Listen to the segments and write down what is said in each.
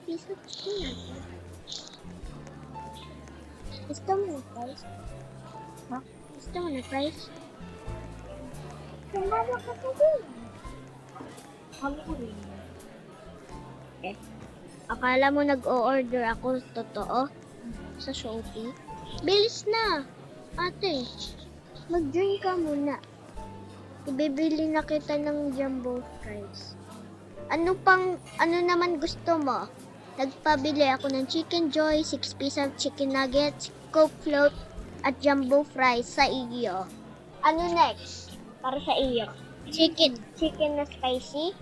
Piece of chicken. Gusto mo na fries? Ha? Gusto mo na fries? Sandalo ka sa din. Halo ko rin. Akala mo nag-o-order ako, totoo? Sa Shopee? Bilis na! Ate, mag-drink ka muna. Ibibili na kita ng jumbo fries. Ano naman gusto mo? Nagpabili ako ng Chicken Joy, 6 piece of chicken nuggets, Coke float, at jumbo fries sa iyo. Ano next? Para sa iyo. Chicken na spicy?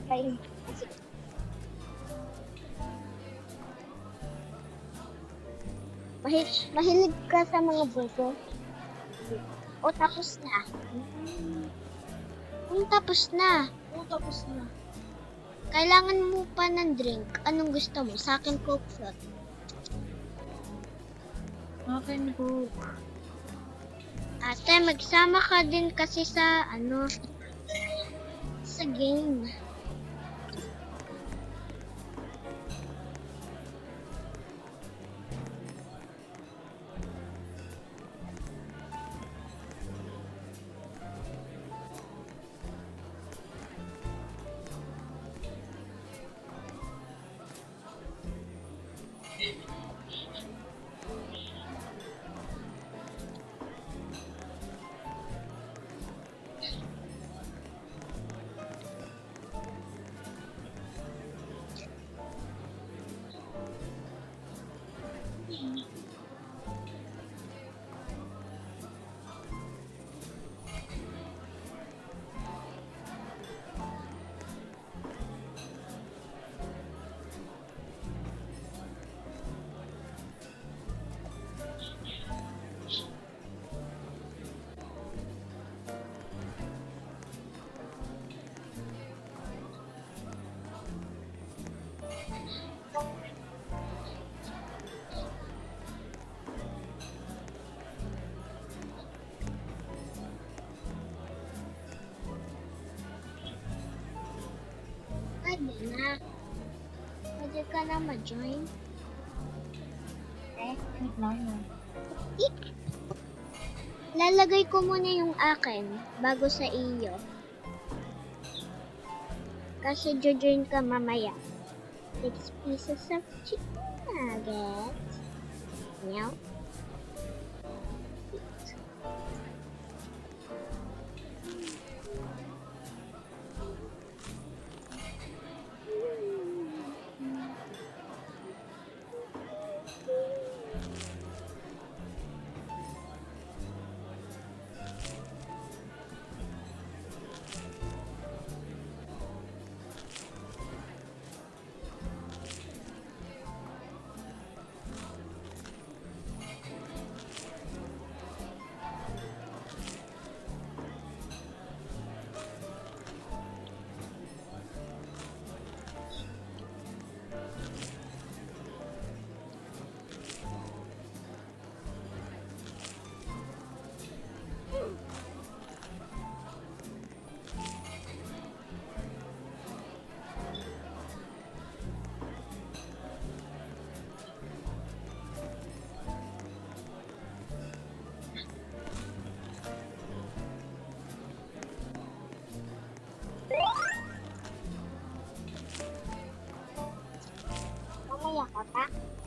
Spicy. Mahilig ka sa mga burger? O tapos na? Tapos na. Oo, tapos na. Kailangan mo pa ng drink. Anong gusto mo? Sa akin, Coke float. Akin po. Ate, magsama ka din kasi sa, sa game. Pwede na. Pwede ka na ma-join. Wait lang yun. Lalagay ko muna yung akin bago sa iyo. Kasi join ka mamaya. 6 pieces of chicken nuggets. Meow.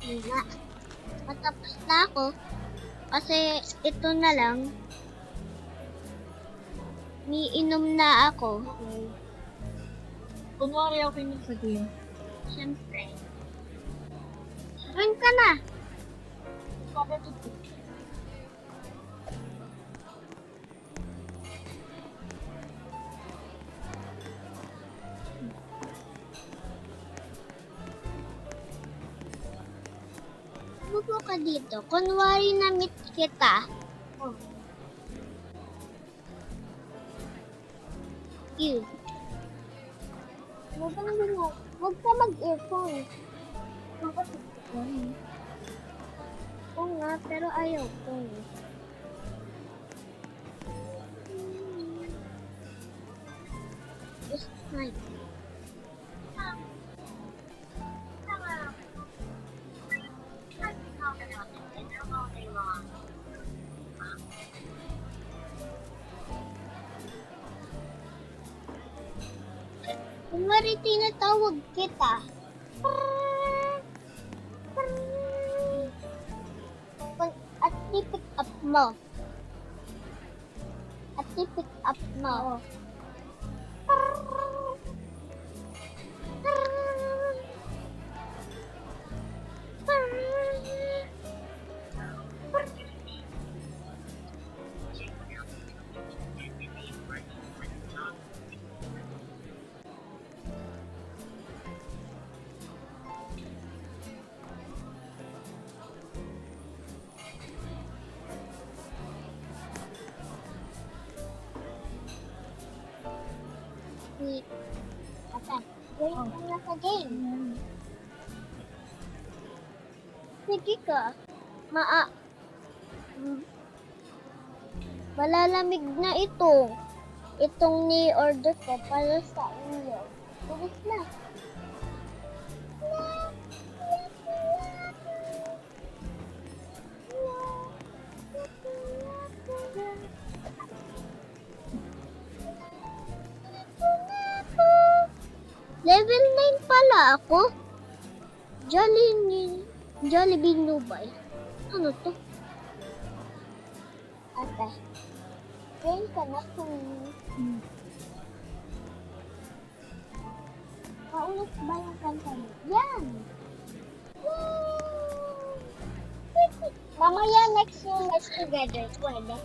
muna. Matapos na ako. Kasi ito na lang. Niinom na ako. Okay. Kunwari okay na sa game. Siyempre. Join ka na. Bakit ito? Bubo ka dito. Kunwari na meet kita. Oh. You. Huwag ka mag-earphone. Bakit ito? Oo nga, pero ayaw ko. Just like. Kunwari tinatawag kita. At i-pick up mo. At i-pick up mo. Wait. Ate, join ka na sa game. Ayan. Sige ka. Malalamig na ito. Itong ni-order ko para sa inyo. Bilis na. Level 9 pala ako. Jollibee Nubay. Ano to? Ate, join ka na kung paulit ba yung kanta mo? Yan! Yay! Mamaya next yung Let's Together, pwede.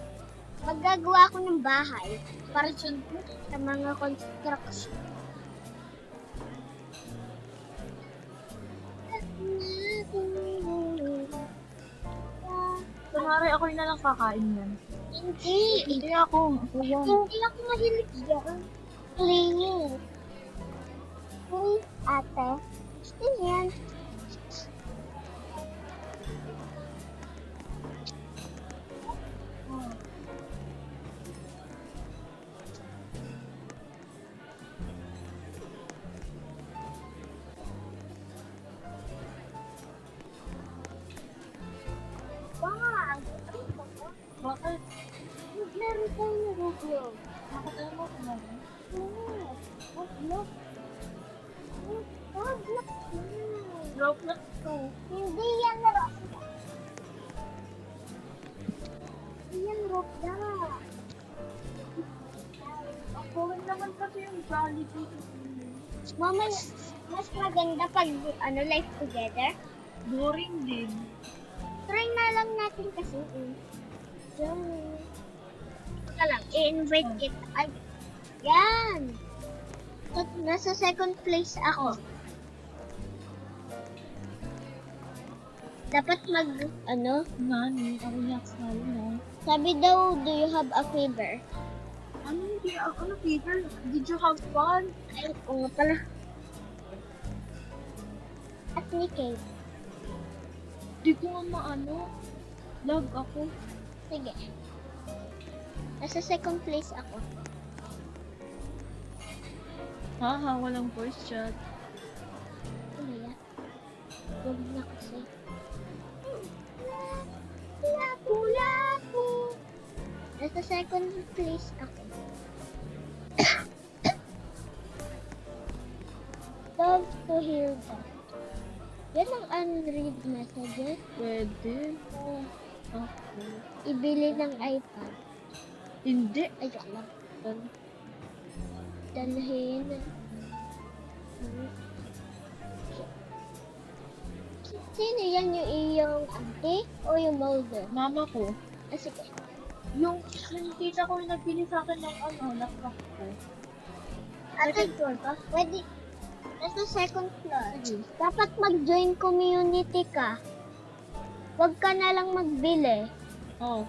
Maggagawa ako ng bahay para sa mga construction. Kunwari ako na lang kakain yan. Hindi. Hindi ako. Ako yan. Hindi ako mahilig dyan. Playing. Please, ate. Gusto yan. Wow! Bakit? Meron tayo na Roblox. Bakit alam mo kung ano? Roblox. Roblox. Roblox to. Hindi yan Roblox. Hindi yan Roblox. Ako rin naman kasi yung Jollibee. Mama, mas maganda pag life together. Boring din. Try na lang natin kasi. Teka lang, i-invite kita. Ay, yan! Nasa second place ako. Dapat Nani, ako naksali na. sabi daw, do you have a fever? Ano hindi? Ano, Peter? Did you have fun? Ay, oo nga pala. At ni Kate. Di ko nga maano. Lag ako. Sige. Nasa second place ako. Haha, walang voice chat. Ano yan? Huwag na kasi. Lapu-lapu. Nasa second place ako. Love to hear that. Yan ang unread messages. Pwede. Oh. Okay. Ibili ng iPad. Hindi. Ay, joke lang. Dalhin. Sino yan, yung iyong auntie o yung molder? Mama ko. Ah, sige. Yung tita ko yung nagbili sa akin ng laptop ko. Ate, floor ka? pwede. Nasa second floor. Sige. Dapat mag-join community ka. Huwag ka na lang magbili. Oh.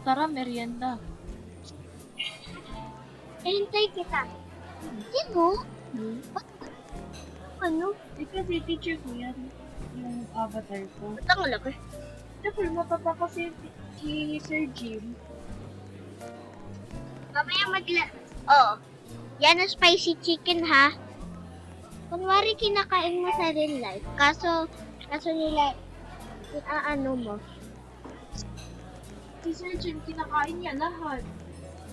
Tara, merienda. Hintay kita. Sino? Ano? Kasi teacher ko yan. Yung avatar ko. Ba't ang laki? Siyempre, mataba kasi si Sir Jim. Mamaya Oh. Yan ang spicy chicken, ha? Kunwari kinakain mo sa real life. Kaso nila, ano mo. Si Sir Jim, kinakain niya lahat.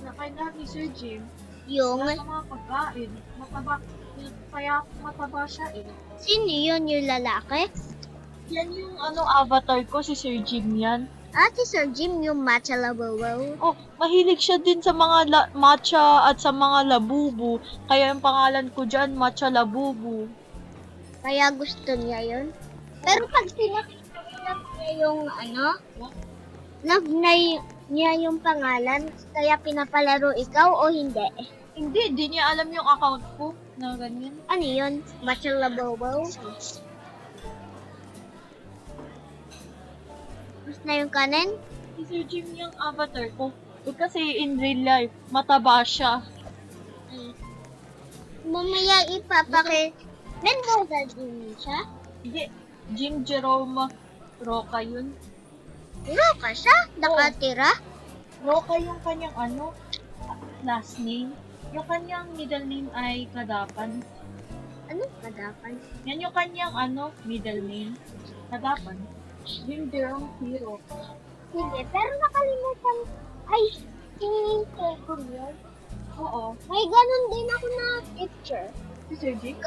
Kinakain lahat ni Sir Jim. Yung, Lahat ng mga pagkain. Mataba. Kaya mataba siya eh. sino yun, yung lalaki? Yan yung avatar ko, si Sir Jim yan. Ah, si Sir Jim, yung matcha labawaw. Oh, mahilig siya din sa mga matcha at sa mga labubu. Kaya yung pangalan ko dyan, Matcha Labubu. Kaya gusto niya yun. Pero pag sinakita niya yung love niya yung pangalan, kaya pinapalaro ikaw o hindi? Hindi niya alam yung account ko na ganyan. Ano yun? Matcha labawaw? Mas na yung kanin? Si Sir Jim yung avatar ko. Kasi in real life, mataba siya. Mamaya ipapakit. Memorable din siya? Hindi, Jim Jerome Roca yun. Roka siya? Nakatira? Roca yung kanyang last name. Yung kanyang middle name ay Kadapan. Ano? Kadapan? Yan yung kanyang middle name. Kadapan. Jim Jerome Hero. Sige, pero nakalimutan. Ay, hinihintay ko yun. Oo. May ganun din ako na picture. Si Sir Jim?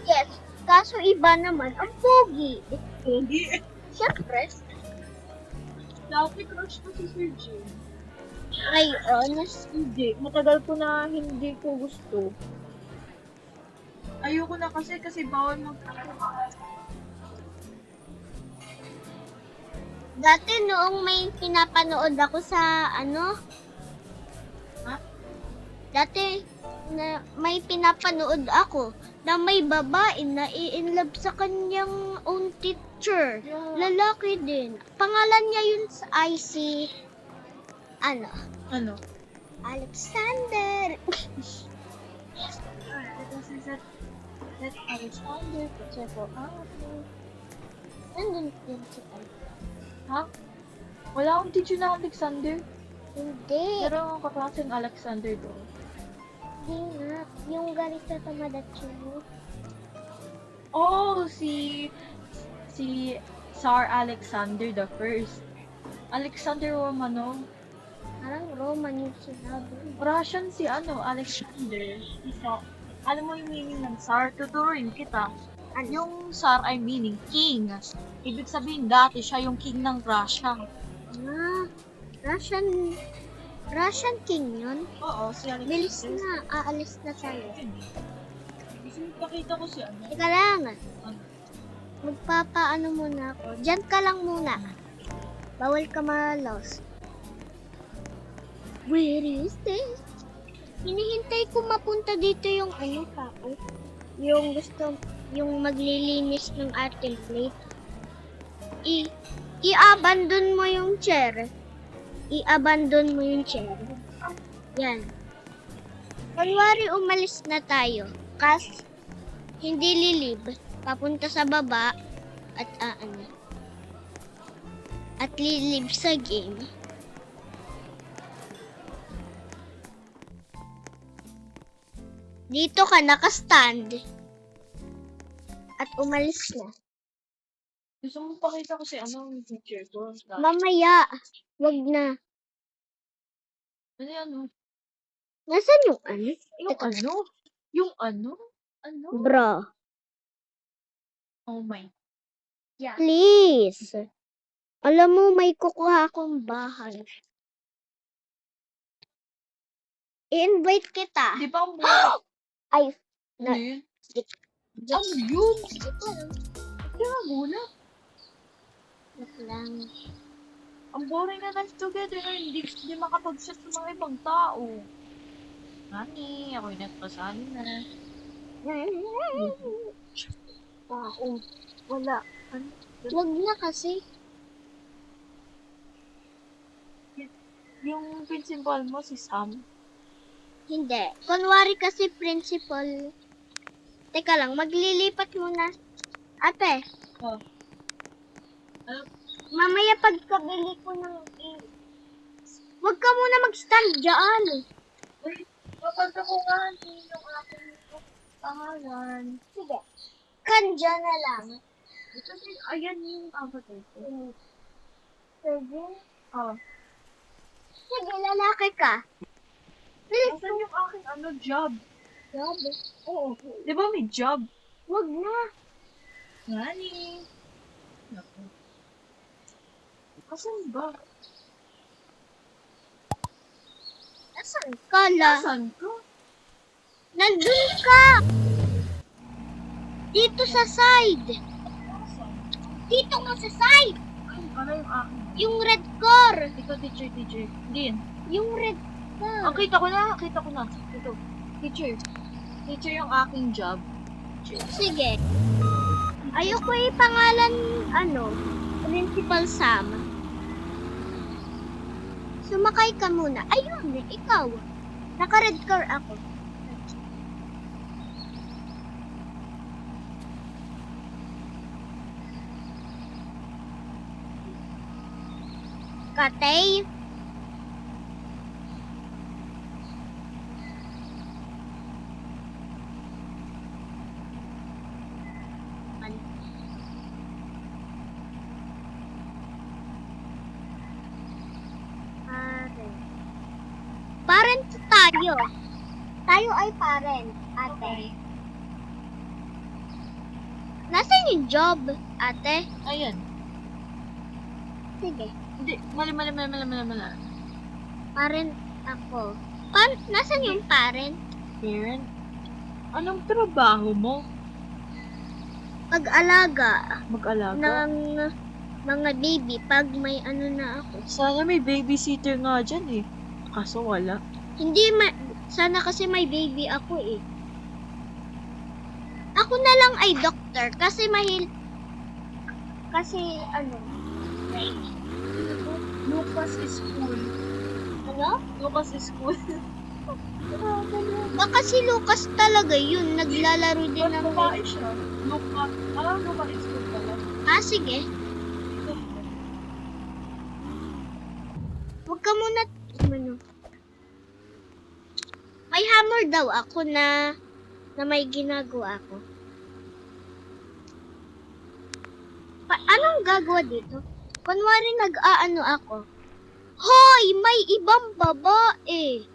Yes, kaso iba naman. Ang pogi. Hindi. Siyempre. Dati crush ko si Sir Jim. Ngayon, Hindi. Matagal ko na hindi ko gusto. Ayoko na kasi bawal dati noong may pinapanood ako sa Ha? Dati na may pinapanood ako na may babae na i-inlove sa kanyang own teacher. Yeah. Lalaki din. Pangalan niya yun ay si Ano? Alexander. That Alexander, check ko out. Nandun din si Ha? Wala akong teacher na Alexander. Hindi. Pero ang kaklaseng Alexander doon. Hindi nga. Yung galit sa Tomodachi mo. Oh, si Tsar Alexander the First. Alexander Romanov. Parang Roman yung sinabi. Russian si Alexander. Isa. Alam mo yung meaning ng Tsar? Tuturuin kita. Ano? Yung Tsar ay meaning king. Ibig sabihin dati siya yung king ng Russia. Ah, Russian king yun? Oo, si Alexander. Bilis na. Aalis na tayo. Gusto mo pakita ko si Teka lang. Ano? Magpapaano muna ako. Diyan ka lang muna. Bawal ka ma-lost. Where is this? Hinihintay ko mapunta dito yung tao. Yung yung maglilinis ng art template. I-abandon mo yung chair. I-abandon mo yung chair. Yan. Kunwari umalis na tayo. Hindi lilib. Papunta sa baba. At At lilib sa game. Dito ka nakastand. At umalis na. Gusto mo pakita ko si yung teacher ko? Mamaya. Wag na. Ano yan? Nasaan yung ano? Yung Teka. ano? Yung ano? Ano? Bro, Oh my. Yeah. please. Alam mo, may kukuha akong bahay. I-invite kita. Di ba ang boring? Ay, Ano na, yun? joke, Ano yun? joke lang. Kaya muna. Joke lang. Ang boring na life together. Hindi makapag-chat sa mga ibang tao. Nani, ako'y nagpasali na. Tao. Wala. Ano? Wag na kasi. Yung principal mo, si Sam. Hindi. Kunwari kasi principal. Teka lang, maglilipat muna. Ate, Oh. Ano? mamaya pagkabili ko ng wag ka muna mag-stand dyan. Uy, kapag ako nga yung aking pangalan. Sige. Kandya na lang. Ito ayan yung avatar ko. Sige. Oh. Sige, lalaki ka. Please. Asan yung aking job? Job? Oo. Di ba may job? Wag na. Nani? Naku. Asan ba? Nasaan ka la? Asan ko? Nandun ka. Dito sa side. Asan? Dito nga sa side. Ay, ano yung aking? Yung red core. Ikaw, teacher. Din. Yung red core. Oh, kita ko na. Ito. Teacher yung aking job. Sige. Ayoko pangalan, Principal Sam. Sumakay ka muna. Ayun, ikaw. Naka-red car ako. Katay. Parent tayo. Tayo ay parent, ate. Okay. Nasaan yung job, ate? Ayan. Sige. Hindi. Mali. Parent ako. Nasaan yung parent? Parent? Anong trabaho mo? Pag-alaga Mag-alaga? ng mga baby pag may na ako. Sana may babysitter nga dyan eh. Kaso wala. Sana kasi may baby ako eh. Ako na lang ay doctor kasi Lucas is cool. ano? Lucas is cool. Baka si Lucas talaga yun, naglalaro din Ba't ng babae siya? Lucas. Lucas is cool pala. sige. Huwag ka muna, may hammer daw ako na may ginagawa ako. Anong gagawa dito? Kunwari nag-aano ako. Hoy! May ibang babae!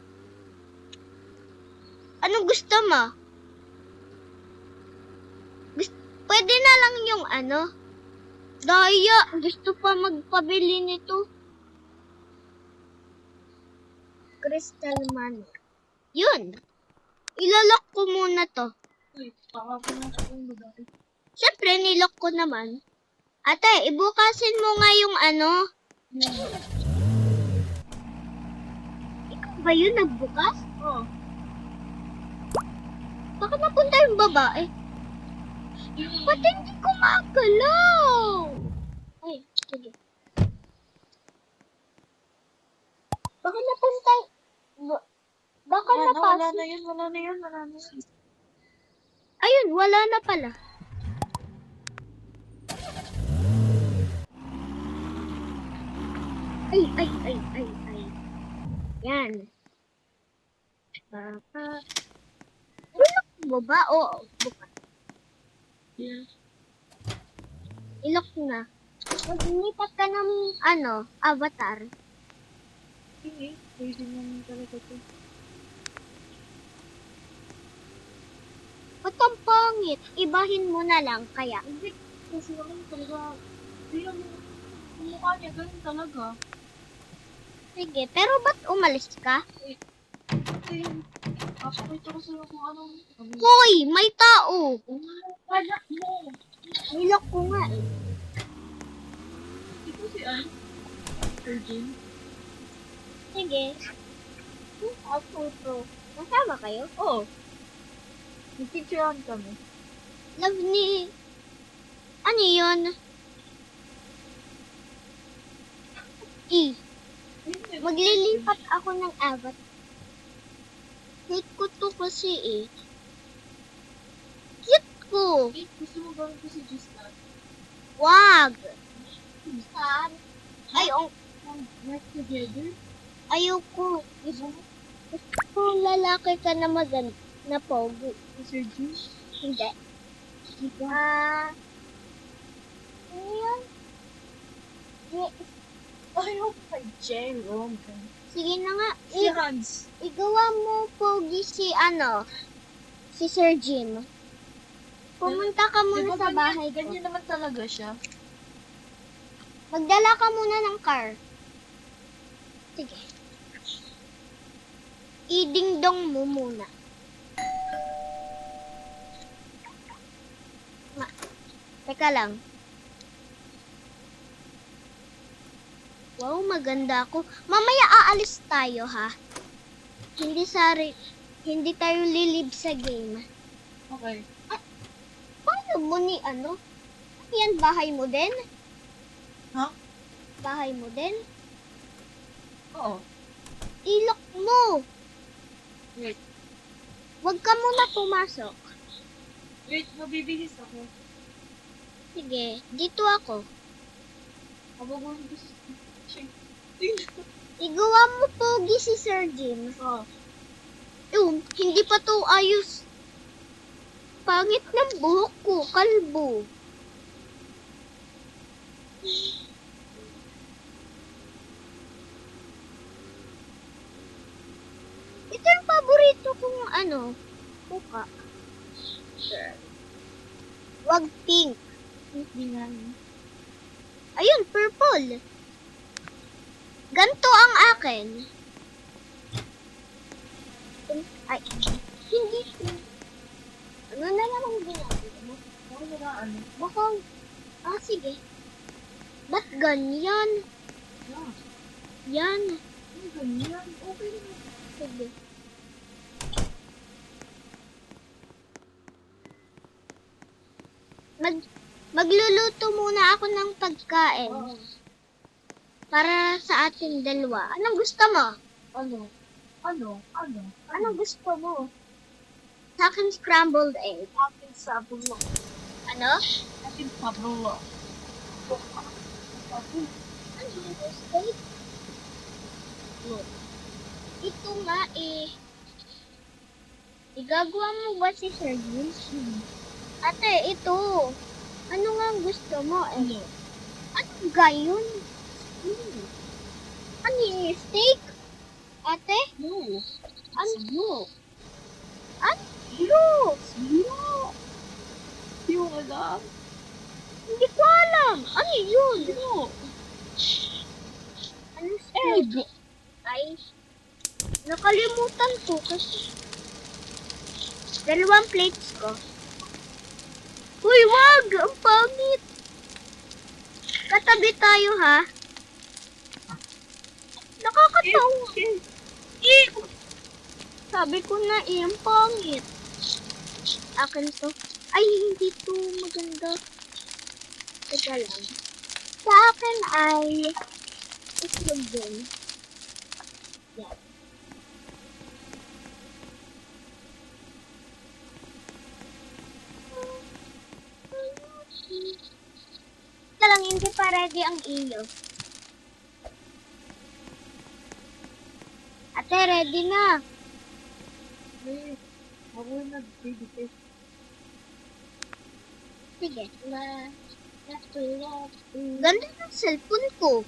Anong gusto mo? Pwede na lang yung Daya! Gusto pa magpabili nito. Crystal man. Yun! Ilalak ko muna to. Uy, baka po na sa ulo dati. Siyempre, nilock ko naman. Ate, ibukasin mo nga yung Ikaw ba yun nagbukas? Oo. Baka napunta yung babae. Ba't hindi ko makagalaw? Ay, sige. Baka napunta... Baka napasok. Wala na yun. Ayun, wala na pala. Ay. Yan. Ilok mo ba? Oo, bukas. Yeah. Ilok na. Maglipat ka ng, avatar. Sige, pwede naman talaga ito. pangit. Ibahin mo na lang kaya. Hindi, kasi naman talaga, tingnan mo, yung mukha niya, ganun talaga. Sige, pero ba't umalis ka? Kasi, kapakita ko sa'yo kung anong, Hoy, may tao. anak mo. Nilok ko nga eh. Ito si ano? Virgin. Sige. Photo. Masama kayo? Oo. Nagpicturean kami. Love ni... Ano yun? Maglilipat ako ng avat. Hate ko to kasi eh. Cute ko. Gusto mo gawin ko si Justin? Wag. Saan? Work together? Ayoko. Gusto ko lalaki ka na maganda na pogi. Si Sir Jun? Hindi. Ano yun? Ayaw kay Jerome. Sige na nga. Si Hans. Igawa mo pogi si si Sir Jim. Pumunta ka muna sa bahay ko. Ganyan naman talaga siya. Magdala ka muna ng car. Sige. Idingdong mo muna. Teka lang. Wow, maganda ako. Mamaya aalis tayo, ha? Hindi tayo lilib sa game. Okay. Paano mo ni ano? Yan, bahay mo din? Ha? Bahay mo din? Oo. Ilok mo! Wait. Huwag ka muna pumasok. Wait, mabibihis ako. Sige, dito ako. Kabaguhin ko si Igawa mo pogi si Sir Jim. Oo. Hindi pa to ayos. Pangit ng buhok ko, kalbo. Ito yung paborito kong muka. Wag pink. Hindi nga. Ayun, purple. Ganto ang akin. Ay, hindi. Ano na namang ginagawa mo? Ako na ano. Baka, sige. Ba't ganyan? Yeah. Yan. Ano ganyan? Okay na. Sige. Magluluto muna ako ng pagkain. Oo. Para sa ating dalawa. Anong gusto mo? Ano? Anong gusto mo? Sa akin scrambled egg. Akin sa bulo. Ano? Akin sa bulo. Ano yung steak? Ito nga igagawa mo ba si Sir Jim? Ate, ito. Ano nga ang gusto mo eh? Ano gayon? Ano yung steak? Ate? No. Ano? Bulo. Ano? Bulo. Hindi mo alam. Hindi ko alam. Ano yun? Bulo. Ano steak? Ay, nakalimutan ko kasi 2 plates ko. Uy, wag! Ang pangit! Katabi tayo, ha? Nakakatawa. Sabi ko na ang pangit. Akin to. Ay, hindi to maganda. Teka lang. Sa akin ay itlog din. Yan. Ito lang, hindi pa ready ang ilo. Ate, ready na. Wait. Ako nag-baby test. Sige. Ganda ng cellphone ko.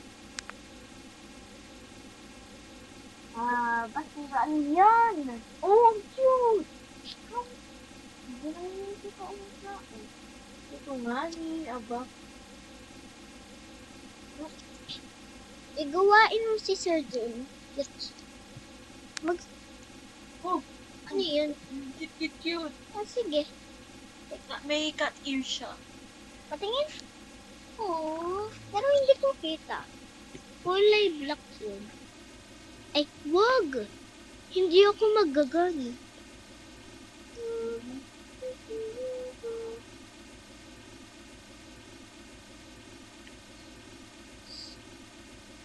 Basiraan yan. Oh, ang cute. Totoo nga. Ito nga ni, aba. Igawain mo si Sir Jane. Oh, Ano yun? cute. Ah, sige. May cat ear siya. Patingin. Oo. Pero hindi ko kita. Kulay black yun. Ay, wag! Hindi ako magagana.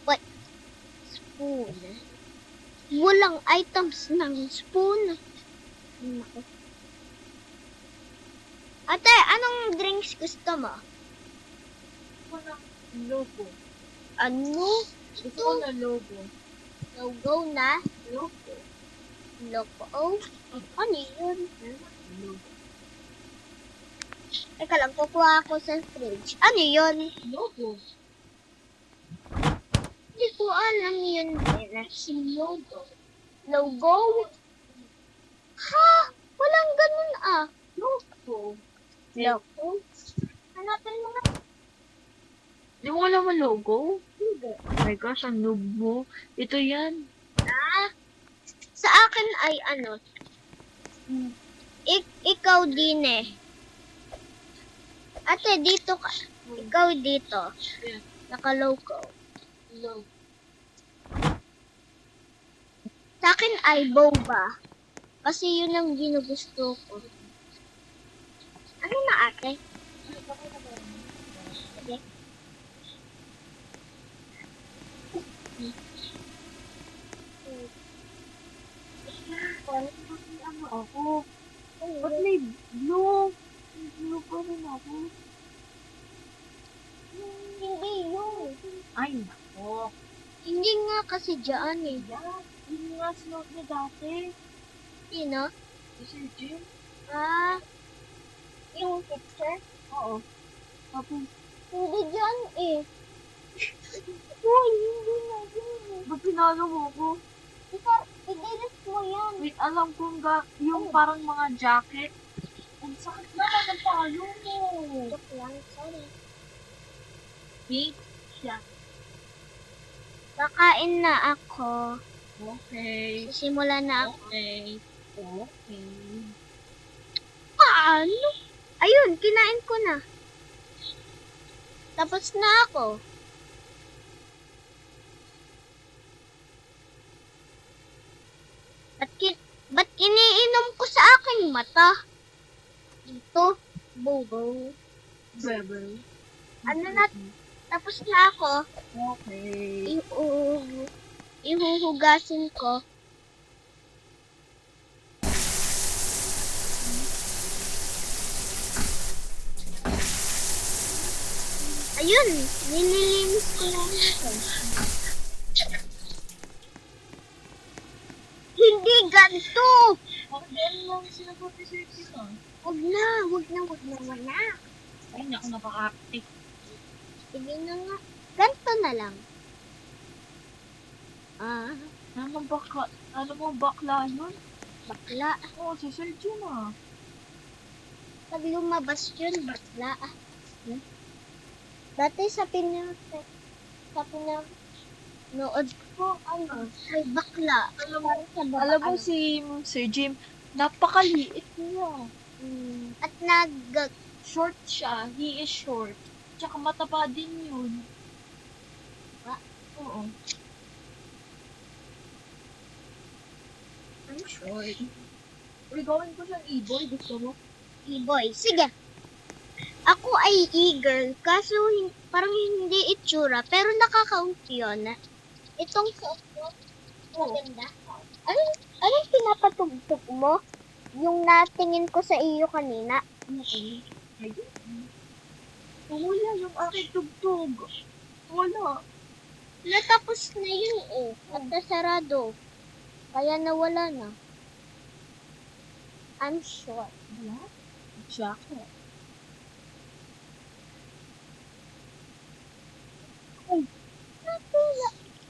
What? Spoon. Walang items ng spoon. Naku. Ate, anong drinks gusto mo? Ito na logo. Ano? Gusto ko na logo. Logo na? Logo. Logo. Oh, ano yun? Logo. Teka lang, kukuha ako sa fridge. Ano yun? Logo. Hindi ko alam yun. Logo. Logo? Ha? Walang ganun ah. Logo. Logo? Hanapin mo nga. Di mo alam ang logo? Hindi. Oh my gosh, ang noob mo. Ito yan. Ah, sa akin ay ano, ikaw din eh. Ate, dito ka. Ikaw dito. Yeah. Naka-logo. Logo. Sa akin ay boba. Kasi yun ang ginugusto ko. Ano na ate? Sige. Ano ako? Ba't may blue? May blue pa rin ako. Hindi yun. Ay, nako. Hindi nga kasi dyan eh. Yeah, yun nga sinuot niya dati. Sino? Si Sir Jim. Ah, yung picture? Oo. Tapos, Hindi dyan eh. Uy, hindi na yun. ba't pinalo mo ko? I-delete mo yan. Wait, alam kong yung parang mga jacket. Ang sakit naman ang palo mo. Joke lang, sorry. Pink siya. Kakain na ako. Okay. Sisimula na ako. Okay. Okay. Paano? Ayun, kinain ko na. Tapos na ako. Ba't iniinom ko sa aking mata? Ito, bobo. Bebe. Ano na, tapos na ako. Okay. Ihuhugasin ko. Ayun, nililinis ko na ito. Hindi ganito! Bakit lang sinagot ni Sir Jim ah? Wag na, wag na, wag na, wag na. Ay, naku, napaka-active. Sige na nga. Ganito na lang. Ah, Ano mo, bakla yun? bakla. Oo, si Sir Jim ah. Pag lumabas yun, bakla. Dati sa pinanood ko, ano, may bakla. Alam mo si Sir Jim, napakaliit niya. At Short siya. He is short. Tsaka mataba din yun. Ba? Oo. I'm short. Uy, gawin ko siyang e-boy. Gusto mo? E-boy. Sige. Ako ay e-girl, kaso parang hindi itsura, pero nakakaunt yun. Itong suot ko, maganda. Anong pinapatugtog mo? Yung natingin ko sa iyo kanina. Wala yung aking tugtog. Wala. Natapos na yun eh. At nasarado. Kaya nawala na. I'm sure. Wala? Jacket.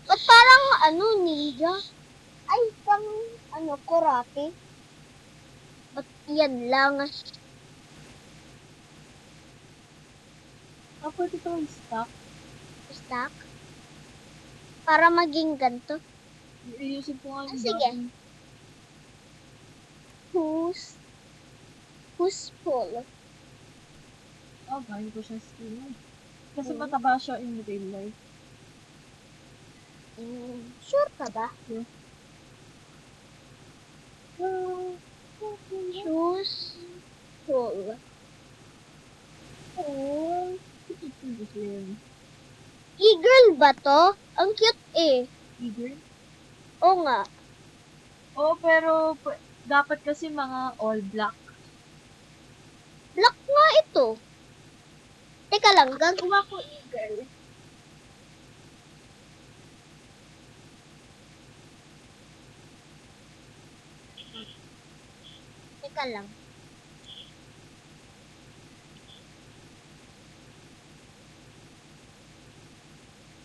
Ba't parang ninja? Ay, pang karate. Ba't yan lang? Pwede ito yung stock. Stack? Para maging ganito. Iusin ko nga yung Sige. dami. Who's full? Bahin ko siya skin. Kasi Hmm. mataba siya in real life. Sure ka ba? Yeah. Choose full. Oh. E-girl ba to? Ang cute eh. Eager? Oo nga. Pero dapat kasi mga all black. Black nga ito. Teka lang, gagawa ko e-girl. Teka lang.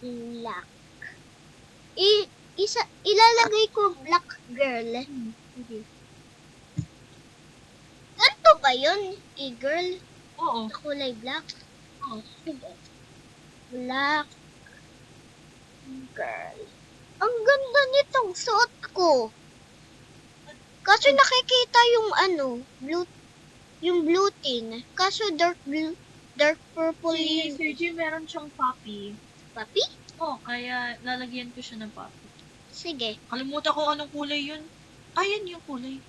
Black. Ilalagay ko black girl. Sige. Ganito ba yun? E-girl? Oo. Sa kulay black? Oo. Sige. Black girl. Ang ganda nitong suot ko. Kaso nakikita yung yung blue tin. Kaso dark purple Si yung Sir Jim, meron siyang puppy. papi. Kaya lalagyan ko siya ng puppy. Sige. Kalimutan ko anong kulay yun. Yan yung kulay.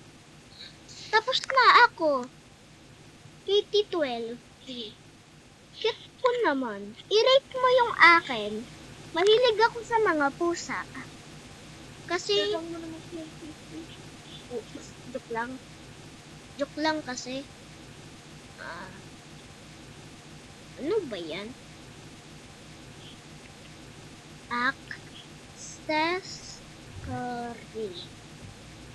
Tapos na ako. KT12. Sige. Cute ko naman. I-rate mo yung akin. Mahilig ako sa mga pusa. Kasi, Alam mo naman siya. joke lang. Joke lang kasi. Ano ba yan? Accessory.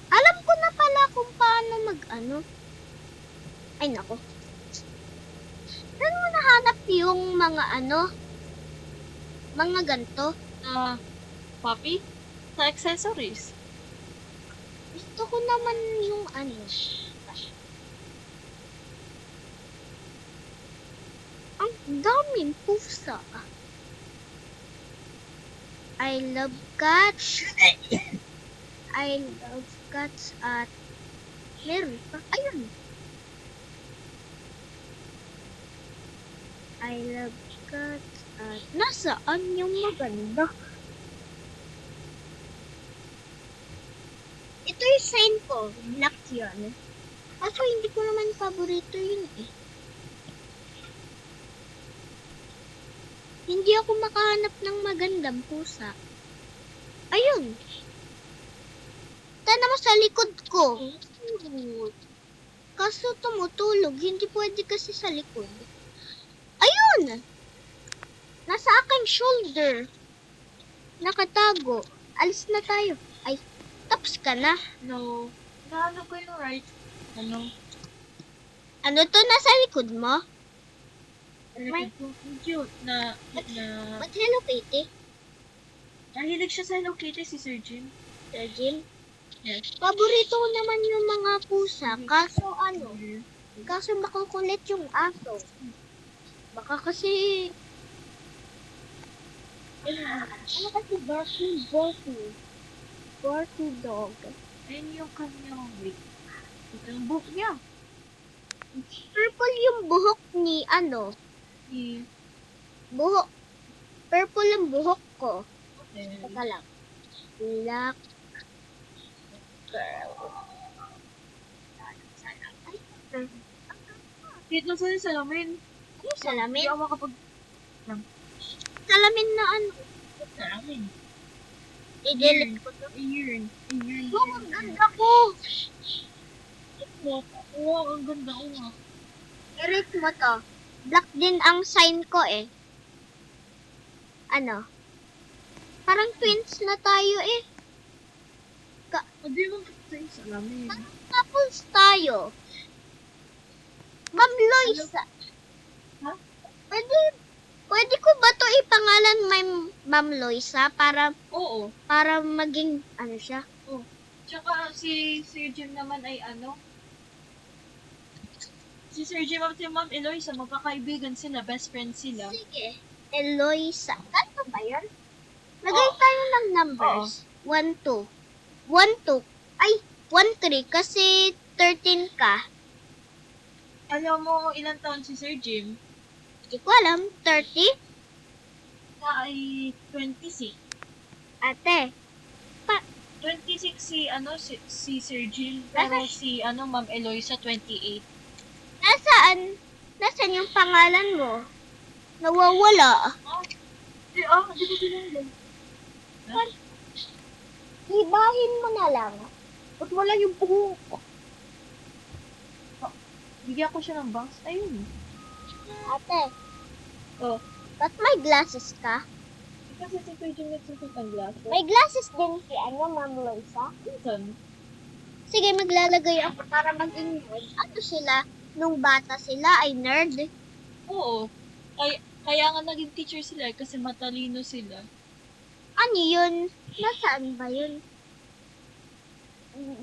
Alam ko na pala kung paano Ay, nako. Saan mo nahanap yung mga mga ganto? Puppy? Sa accessories. Gusto ko naman yung Ang daming pusa. I love cats. I love cats at meron pa. Ayun. I love cats at nasaan yung maganda? Ito yung sign ko. Black yun. Kaso hindi ko naman paborito yun eh. Hindi ako makahanap ng magandang pusa. Ayun. Tana mo sa likod ko. Kaso tumutulog. Hindi pwede kasi sa likod. Ayun! Nasa aking shoulder. Nakatago. Alis na tayo. Ay, tapos ka na. No. Naano ko yung right. Ano? Ano to nasa likod mo? May- Cute na Ba't Hello Kitty? nahilig siya sa Hello Kitty si Sir Jim. Sir Jim? Yes. Paborito ko naman yung mga pusa. Kaso makukulit yung aso. Baka kasi... Ano kasi Barky dog. Ayun yung kanyang wig. Ito yung book niya. Purple yung buhok ni buhok. Purple yung buhok ko. Okay. Teka lang. Black girl. Dito sa yung salamin. Yung salamin? Hindi ako makapag... Salamin na Salamin. I-delete ko to. Iron. Oh, ang ganda ko! Ang ganda ko nga. I-rate mo to. Black din ang sign ko eh. Parang twins na tayo eh. Hindi mo sa yung salamin. Couples tayo. Ma'am Loisa. Ha? Pwede ko ba to ipangalan Ma'am Loisa Oo. para maging siya? Tsaka si Sir Jim naman ay Si Sir Jim at si Ma'am Eloisa, magkakaibigan sila, best friends sila. Sige. Eloisa. Ganito ba yun? Lagay tayo ng numbers. 1, 2. 1, 2. Ay, 1, 3. Kasi 13 ka. Alam mo ilang taon si Sir Jim? Hindi ko alam. 30? Na ay 26. Ate. 26 si Sir Jim, pero si Ma'am Eloisa 28. Nasaan yung pangalan mo? Nawawala. Di ko pinanggol. Ibahin mo na lang. Ba't wala yung buhok? Bigyan ko siya ng bangs. Ayun. Ate. Oh. Ba't may glasses ka? Kasi si Sir Jim nagsusot ng glasses. May glasses din si Ma'am Loisa. Minsan. Sige, maglalagay ako para maging nerd. Ano sila? Nung bata sila ay nerd. Oo. Kaya nga naging teacher sila kasi matalino sila. Ano yun? Nasaan ba yun?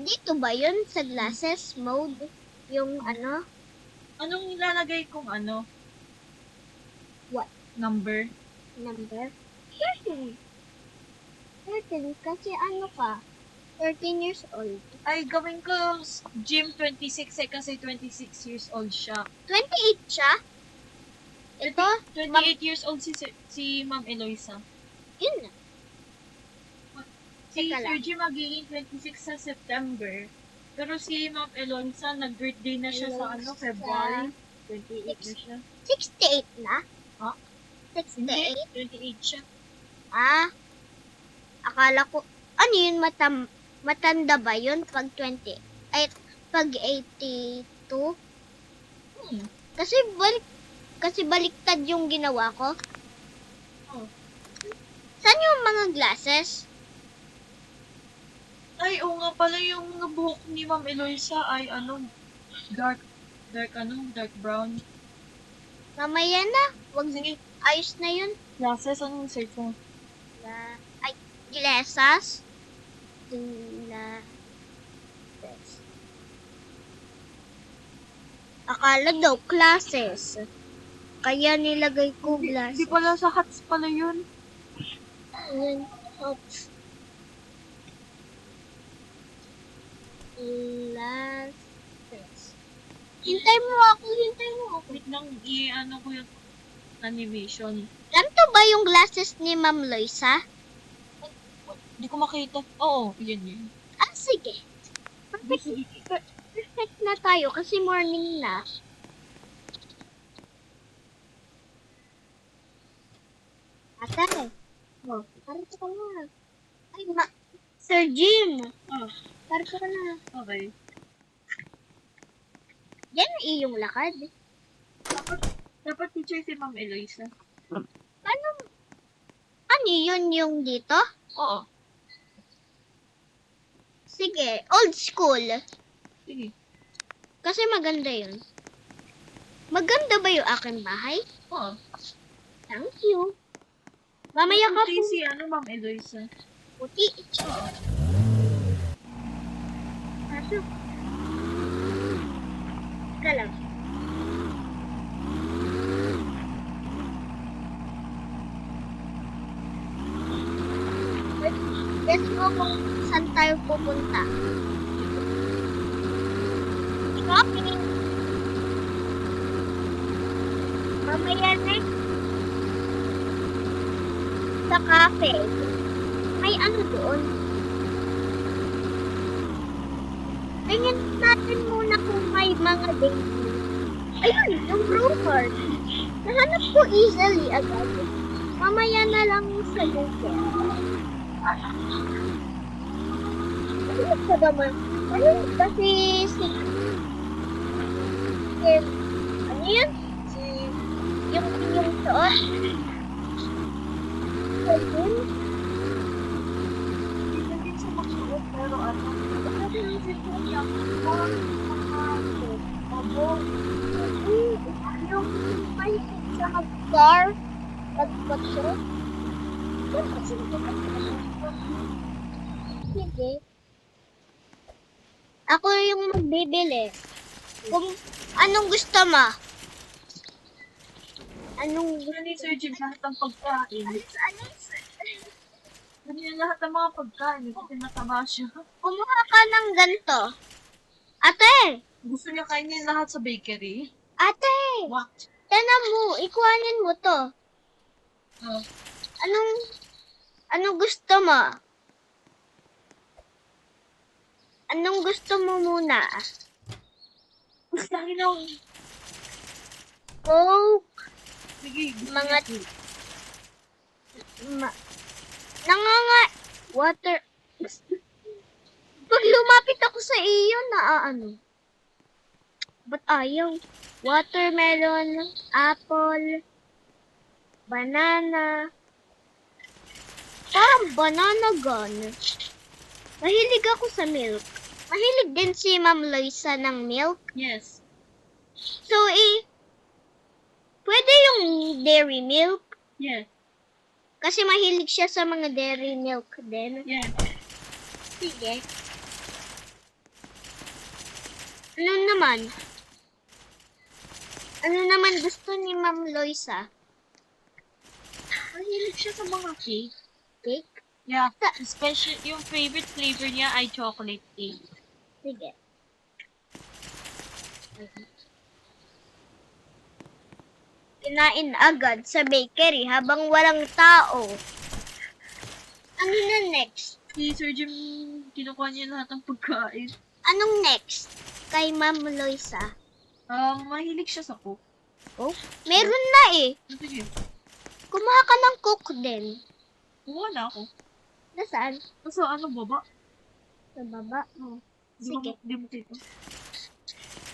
Dito ba yun? Sa glasses mode? Yung ano? Anong ilalagay kong What? number? Number? 13. 13 kasi ano ka? 13 years old. Ay, gawin ko Jim 26 kasi 26 years old siya. 28 siya? Ito? 28 years old si Ma'am Eloisa. Yun na. Si Teka lang. Sir Jim magiging 26 sa September. Pero si Ma'am Eloisa, nag-birthday na siya sa Eloisa. February. 28 na siya. 68 na? Ha? 68? 28 siya. Ah, akala ko, ano yun, matanda ba yun pag 20? Ay, pag 82? Kasi baliktad yung ginawa ko. Oh. Saan yung mga glasses? Ay, oo nga pala yung buhok ni Ma'am Eloisa ay dark brown. Mamaya na, wag Sige, ayos na yun. glasses, anong search mo? Ay, glasses. Glasses. Akala daw classes. Kaya nilagay ko glasses. Hindi pala sa hats pala yun. Ayan. Oops. Glasses. Hintay mo ako. Wait lang, ko yung animation. Ganito ba yung glasses ni Ma'am Loisa? Hindi ko makita. Oo, yun. Ah, sige. Perfect na tayo kasi morning na. Ate. Oh, parito ka na. Ay, Sir Jim. Oh, Parito ka na. okay. Yan ang iyong lakad. Dapat teacher si Ma'am Eloisa. Ano yun yung dito? Oo. Sige, old school. Sige. Kasi maganda yun. Maganda ba yung aking bahay? Oo. Thank you. Mamaya ka Puti po. si Ma'am Eloisa. Puti. Oo. Kaso. Teka lang. Let's go kung saan tayo pupunta. Shopping. Mamaya next. Sa cafe. May ano doon? Tingnan natin muna kung may mga date. Ayun, yung Grover. Nahanap ko easily agad. Mamaya na lang sa Google. Ano ka ba man? Ano kasi si... Ano yun? Yung suot? Ayun? Hindi din siya magsuot, pero kasi si Kuya, parang Yung may sa mag-car, mag-suot? Sige. Ako yung magbibili. Kung anong gusto mo? Anong gusto Ano ni Sir Jim, lahat ng pagkain. Ano yung lahat ng mga pagkain, kasi tinataba siya. Kumuha ka ng ganito. Ate! Gusto niya kainin lahat sa bakery? Ate! What? Tanan mo, ikuhanin mo to. Oh. Anong gusto mo? Anong gusto mo muna? Gusto niya Coke, sige, mga nanganga water. Pag lumapit ako sa iyo na ano? Ba't ayaw? Watermelon, apple, banana. Parang banana gun. Mahilig ako sa milk. Mahilig din si Ma'am Loisa ng milk. Yes. So, pwede yung dairy milk. Yes. Kasi mahilig siya sa mga dairy milk din. Yes. Sige. Ano naman? Ano naman gusto ni Ma'am Loisa? Mahilig siya sa mga cake. Cake? Yeah. Especially, yung favorite flavor niya ay chocolate cake. Sige. Kinain agad sa bakery habang walang tao. Ano na next? Si Sir Jim, kinukuha niya lahat ng pagkain. Anong next? Kay Ma'am Loisa. Mahilig siya sa coke. Oh, meron na eh. Sige. Kumuha ka ng coke din. Kuha na ako. Nasaan? Kasi ano, baba? Sa baba. Oh. Sige. Di mo dito.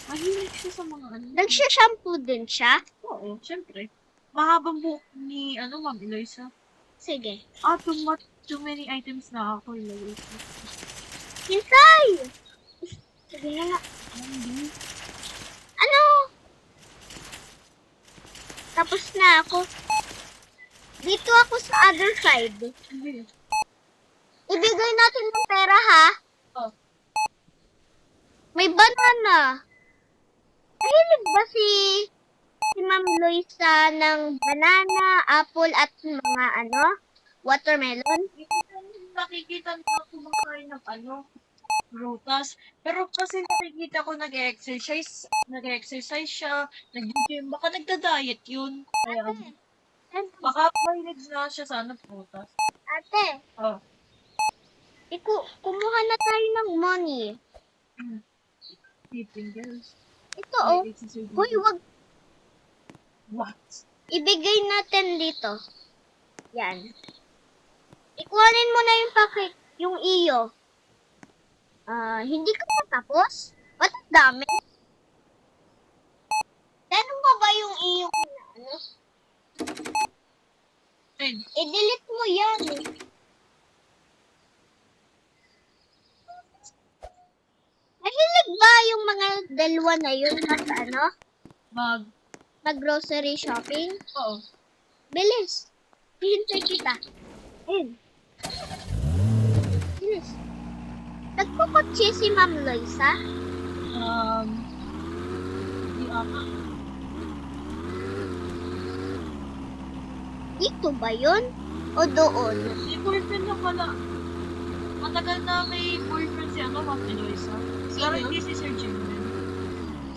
Mahilig siya sa mga ano. Nagsha-shampoo din siya? Oo, syempre. Mahabang buhok ni, Ma'am Eloisa. Sige. Too many items na ako, Eloisa. Hintay! Sige na nga. Ano? Tapos na ako. Dito ako sa other side. Hindi. Ibigay natin ng pera, ha? Oh. May banana. Mahilig ba si Ma'am Loisa ng banana, apple, at mga watermelon? Nakikita niyo ako kumakain ng prutas. Pero kasi nakikita ko nag-exercise siya, nag-gym, baka nagda-diet yun. Kaya, baka mahilig na siya sa prutas. Ate, Oh. kumuha na tayo ng money. Fingers. Ito, oh. Hoy, wag. What? Ibigay natin dito. Yan. Ikuhanin mo na yung yung iyo. Hindi ka pa tapos? Ba't ang dami? Tanong mo ba yung iyo ko na ano? I-delete mo yan. Mahilig ba yung mga dalawa na yun mag-grocery shopping? Oo. Bilis. Hihintay kita. Ayun. Bilis. Nagkukotse si Ma'am Loisa? Di ata. Dito ba yun? O doon? Si boyfriend na pala. Matagal na may boyfriend si Ma'am Eloisa. Pero hindi si Sir Jim.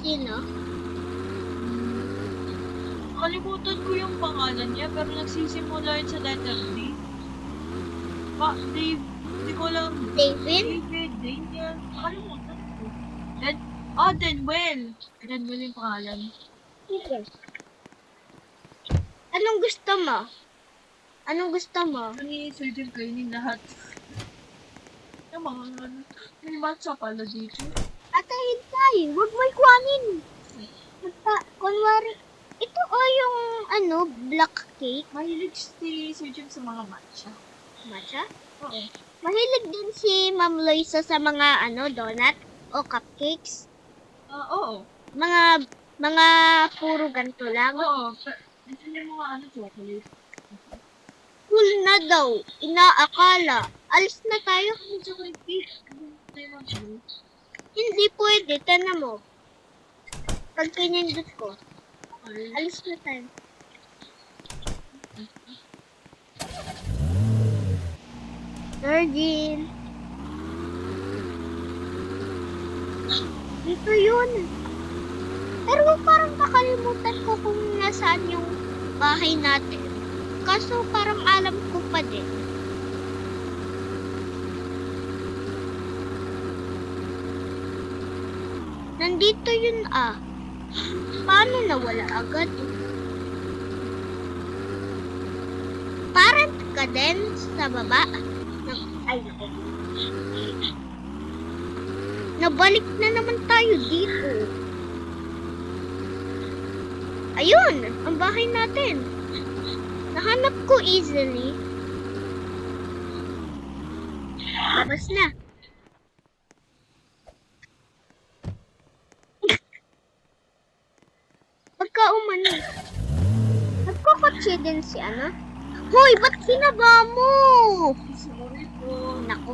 Sino? Kalimutan ko yung pangalan niya, pero nagsisimula yun sa letter D. Dave, hindi ko lang. David? Daniel. Kalimutan ko. Denwell. Denwell yung pangalan. Sige. Anong gusto mo? Anong gusto mo? Ni Sir Jim kainin lahat. Yung mga may matcha pala dito. Ate, hintay. Huwag mo ikuhanin. Kunwari, ito yung black cake. Mahilig si Sir Jim sa mga matcha. Matcha? Oo. Mahilig din si Ma'am Loisa sa mga donut o cupcakes. Oo. Mga puro ganito lang. Oo. Gusto niya mga chocolate. Cool na daw. Inaakala. Alis na tayo. Chocolate cake. Hindi pwede. Tana mo. Pag pinindot ko, alis na tayo. Virgin. Dito yun. Pero parang nakalimutan ko kung nasaan yung bahay natin. Kaso parang alam ko pa din. Nandito yun ah. Paano nawala agad? Parang ka din sa baba. Ay, nako. Nabalik na naman tayo dito. Ayun, ang bahay natin. Nahanap ko easily. Labas na. Pagka umano. Nagkakotse din si ano? Hoy, ba't sinaba mo? Sorry po. Nako.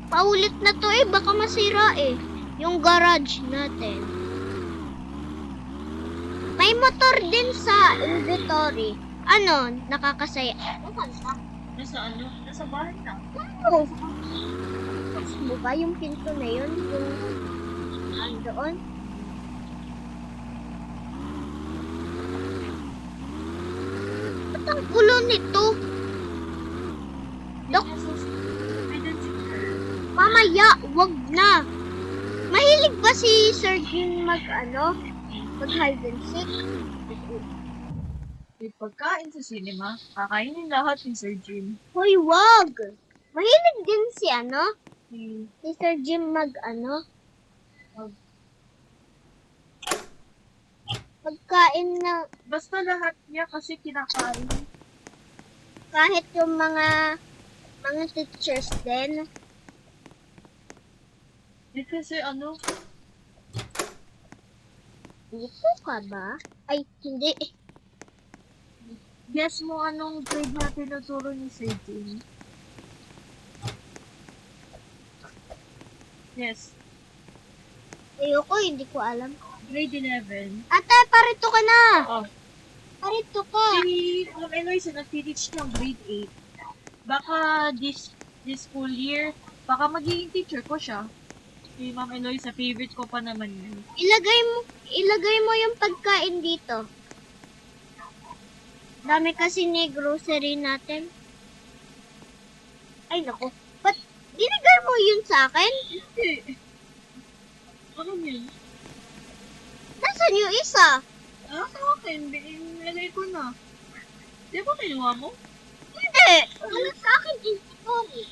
Paulit na to eh, baka masira eh. Yung garage natin. May motor din sa inventory. Ano, nakakasaya. Nasa ano? Nasa bahay na. Oo. Tapos mo ba yung pinto na yun? Yung andoon? Ba't ang gulo nito? Dok, mamaya, wag na. Mahilig ba si Sir Jim mag hide and seek? May pagkain sa cinema. Kakainin lahat ni Sir Jim. Hoy, wag! Mahilig din si Hmm. si Sir Jim pagkain na Basta lahat niya kasi kinakain. kahit yung mga teachers din. Kasi ano, Dito ka ba? Ay, hindi. guess mo anong grade na tinuturo ni Sir Jim? Yes. Ayoko, hindi ko alam. Grade 11. Ate, parito ka na! Oh. Parito ka! Si Ma'am Eloisa nag-teach ng grade 8. Baka this school year, baka magiging teacher ko siya. Si Ma'am Eloisa, favorite ko pa naman yun. Ilagay mo yung pagkain dito. Dami kasi ni grocery natin. Ay, naku. Ba't binigay mo yun sa akin? Hindi. Ano yun? Nasaan yung isa? Sa akin, binilagay ko na. Di ba kinuha mo? Hindi. Wala sa akin inventory.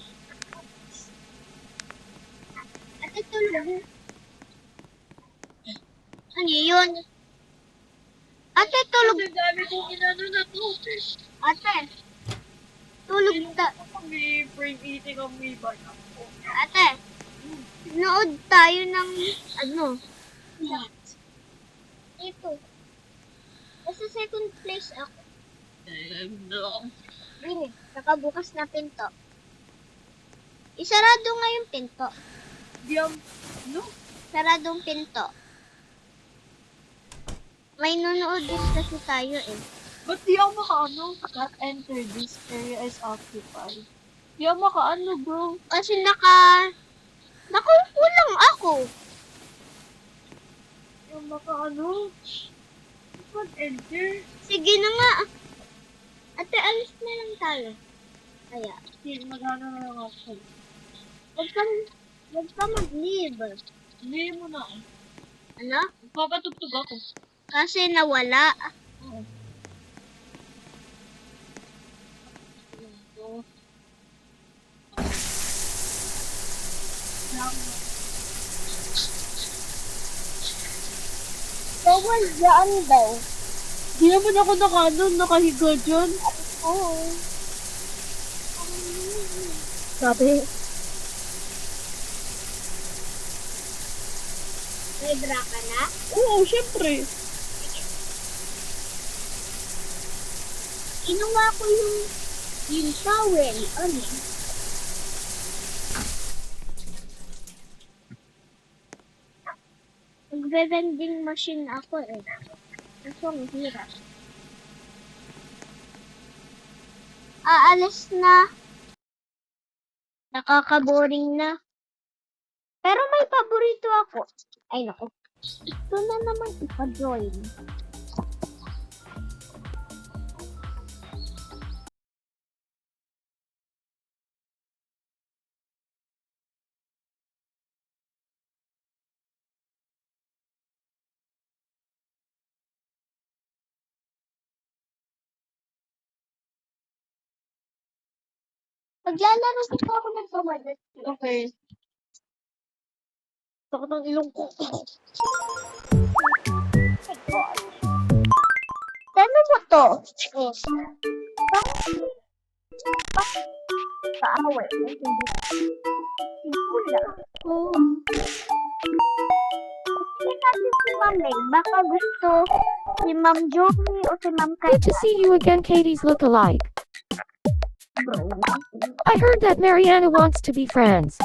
Ate, tulog. Ano yun? Ate, tulog. Ang dami kong inano na to. Ate, tulog ta. May brain eating ang may bata ko. Ate, nood tayo ng What? ito. Nasa second place ako. No. Bini, nakabukas na pinto. Isarado nga yung pinto. No? Saradong pinto. May nunood din kasi tayo eh. Ba't di ako makaano? Can't enter, this area is occupied. Di ako makaano, bro. Kasi nakaupo lang ako. Di ako makaano. Can't enter. Sige na nga. Ate, alis na lang tayo. Kaya, Sige, magano na lang ako. wag ka mag-leave. Hindi mo na. Ano? Papatugtog ako. Kasi nawala. Oo. Bawal dyan daw. Di naman ako nakahiga dyan. Oo. Sabi, May bra ka na? oo, syempre. Inuwa ko yung towel. Ano? Magbe-vending machine ako eh. Ito ang hirap. Aalis na. Nakaka-boring na. Pero may paborito ako. Ay naku. Ito na naman ipa-join. Maglalaro dito ako ng pamalit. Okay. Sakit ng ilong ko. Ano mo to? Paaway. Wala. Hindi kasi si Ma'am eh. Baka gusto si Ma'am Joey o si Ma'am Good to Kaya. see you again, Katie's look-alike. Bro. I heard that Mariana wants to be friends.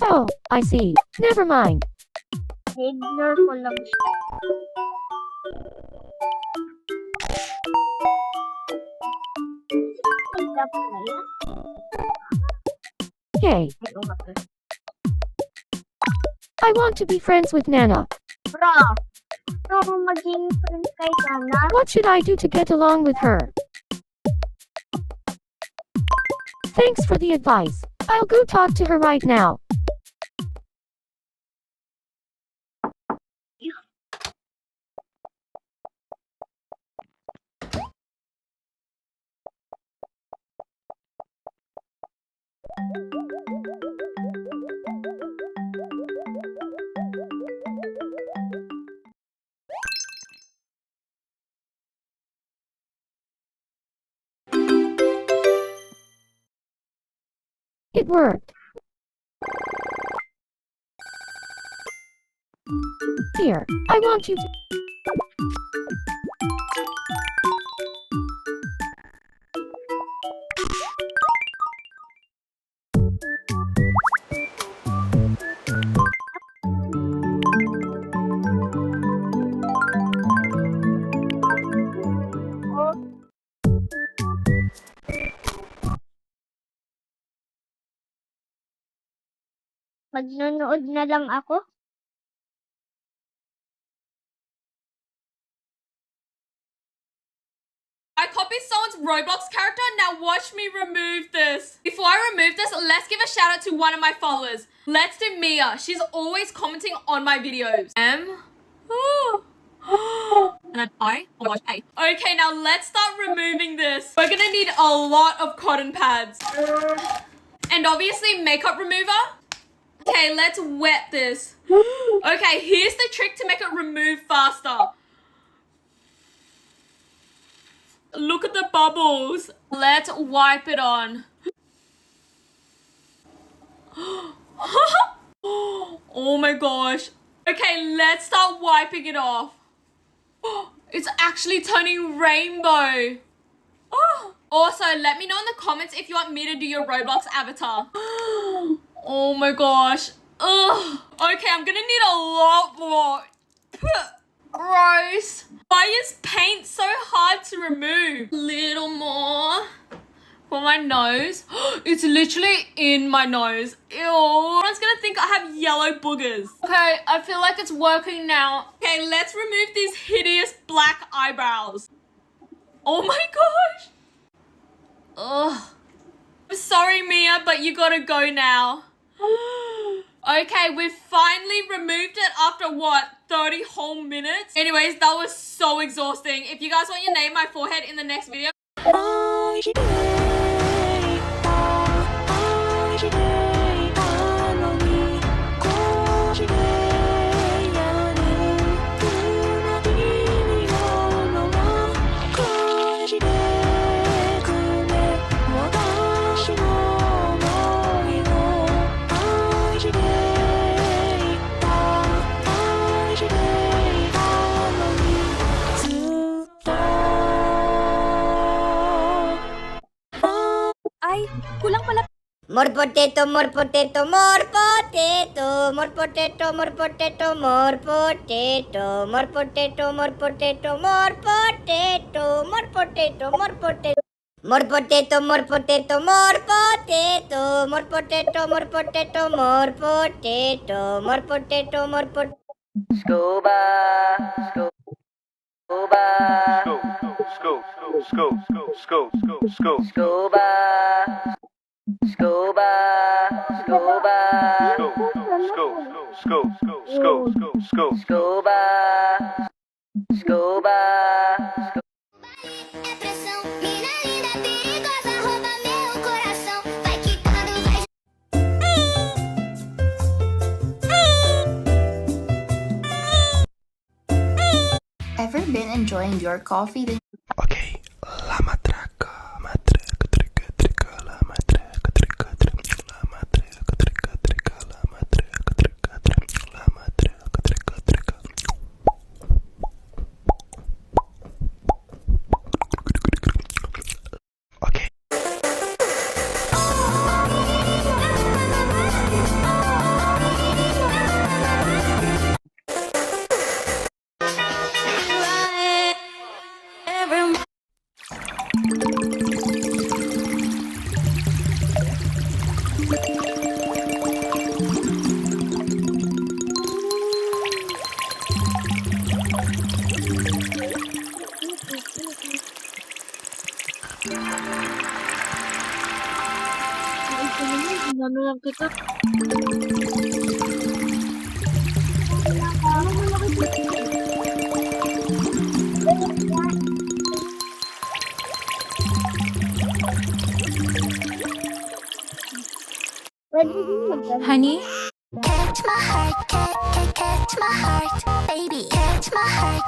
Oh, I see. Never mind. Ignore ko lang siya. Hirap na yan. Hey, I want to be friends with Nana. Bro, gusto mo maging friends kay Nana? What should I do to get along with her? Thanks for the advice. I'll go talk to her right now. It worked. Here, I want you to. Magnunood na lang ako? I copied someone's Roblox character, now watch me remove this. Before I remove this, let's give a shout out to one of my followers. Let's do Mia. She's always commenting on my videos. And then I, oh my gosh, A. Okay, now let's start removing this. We're gonna need a lot of cotton pads. And obviously makeup remover. Okay, let's wet this. Okay, here's the trick to make it remove faster. Look at the bubbles. Let's wipe it on. Oh my gosh. Okay, let's start wiping it off. It's actually turning rainbow. Also, let me know in the comments if you want me to do your Roblox avatar. Oh my gosh. Ugh. Okay, I'm gonna need a lot more. Gross. Why is paint so hard to remove? Little more for my nose. It's literally in my nose. Ew. Everyone's gonna think I have yellow boogers. Okay, I feel like it's working now. Okay, let's remove these hideous black eyebrows. Oh my gosh. Ugh. I'm sorry, Mia, but you gotta go now. Okay, we've finally removed it after what, 30 whole minutes? Anyways, that was so exhausting. If you guys want your name, my forehead in the next video. More potato, more potato, more potato, more potato, more potato, more potato, more potato, more potato, more potato, more potato, more potato. More potato, more potato, more potato, more potato, more potato, more potato, more potato, more potato. Scuba, scuba, scuba, scuba, scuba, scuba, scuba. É pressão, mina linda, perigosa, rouba meu coração. Vai quicando, vai. Ever been enjoying your coffee? Then Okay, la matraca, matraca, trica, trica, la matraca, trica, trica, la matraca, trica, trica, la matraca, trica, trica, la matraca, trica, trica. Okay. Ano lang kita. Pwede din magdala. Honey? Catch my heart, catch my heart, baby. Catch my heart,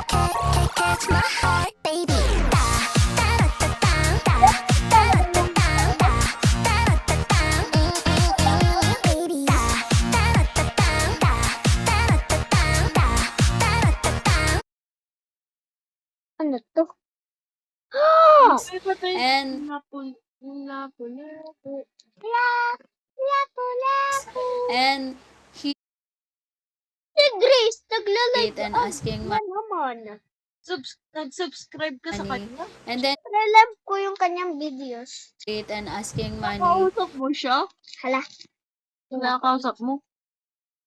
catch my heart, baby. Da, da, da, da, da, da, da, da, da, da, da, da, da, baby. Da, da, da, da, da, da, da, da, da, da, da, da. Ano to? Ay, patay. And- Lapo, lapo, lapo. Lapo, lapo. and he Si Grace, naglalay ate and asking my naman. Nag-subscribe ka sa money. kanya? And then Nalove ko yung kanyang videos. ate and asking money. Nakausap mo siya? Hala. Nakausap mo?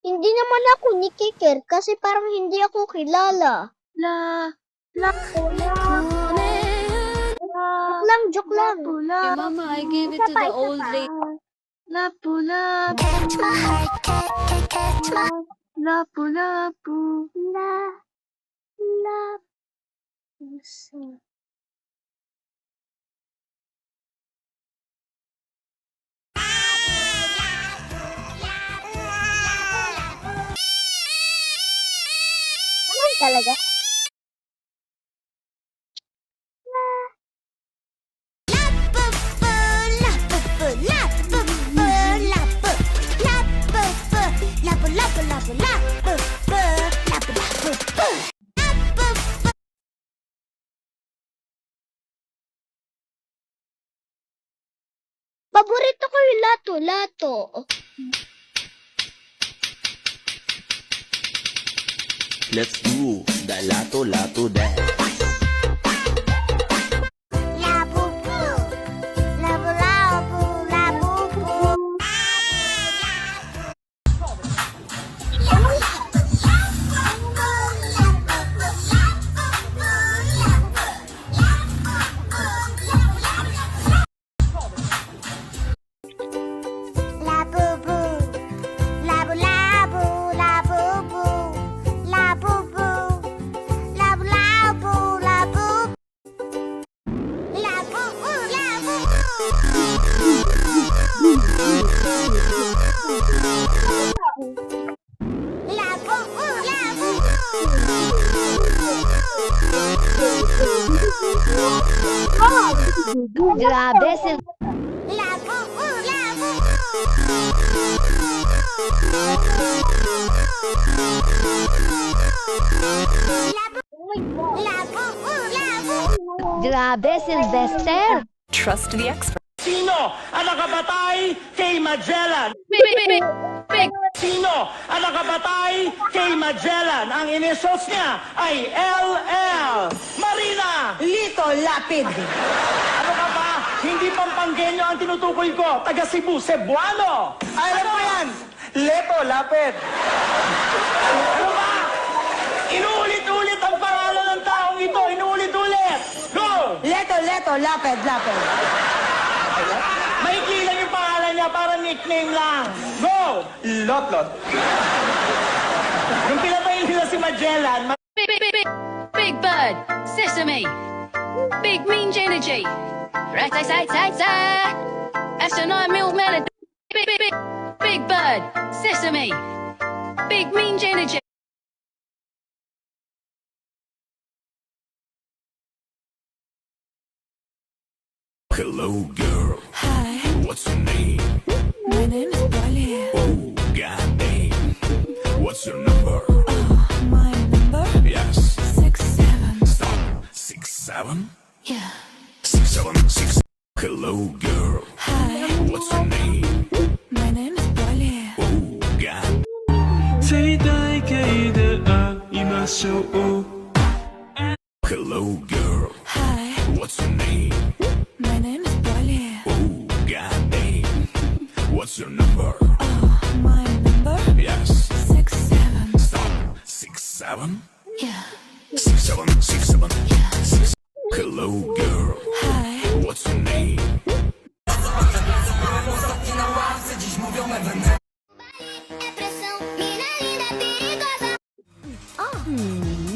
Hindi naman ako ni Kiker kasi parang hindi ako kilala. Joke lang. Hey, Mama, I gave it to the old lady. Lapu, lapu, Catch my heart, catch my lapu, lapu. Ano talaga? Paborito ko yung lato-lato. Let's do the lato lato dance. Grabe, Sil. Grabe, Sylvester. Trust the expert. Sino ang nakapatay kay Magellan? Sino ang nakapatay kay Magellan? Ang initials niya ay LL. Marina! Lito Lapid. Ano ka ba? Hindi Pampanggenyo ang tinutukoy ko. Taga Cebu, Cebuano. Ay, alam mo yan. Leto, lapid. Ano ba? Inuulit-ulit ang pangalan ng taong ito. Inuulit-ulit. Go! Leto, Lapid. Maikli lang yung pangalan niya para nickname lang. Go! Lotlot. Nung pinatay nila si Magellan, Big Bird, Sesame, Big Mean Energy, right side, astronaut milk melody, Big Bird, Sesame, Big Mean Energy. Hello, girl. Hi, What's your name? my name is Polly. Oh, goddamn. What's your number? My number Yes. 67. Stop. 6'7"? Yeah. 6'7", 6. Hello, girl. Hi, What's your name? my name is Polly. Oh, God. 最大級で会いましょう。 Hello, girl. Hi, What's your name? my name is Polly. Oh, goddamn. What's your number? My number Yes. 67. Stop. 6'7"? Yeah. 6'7", 6'7". 6. Hello, girl. Hi, What's your name?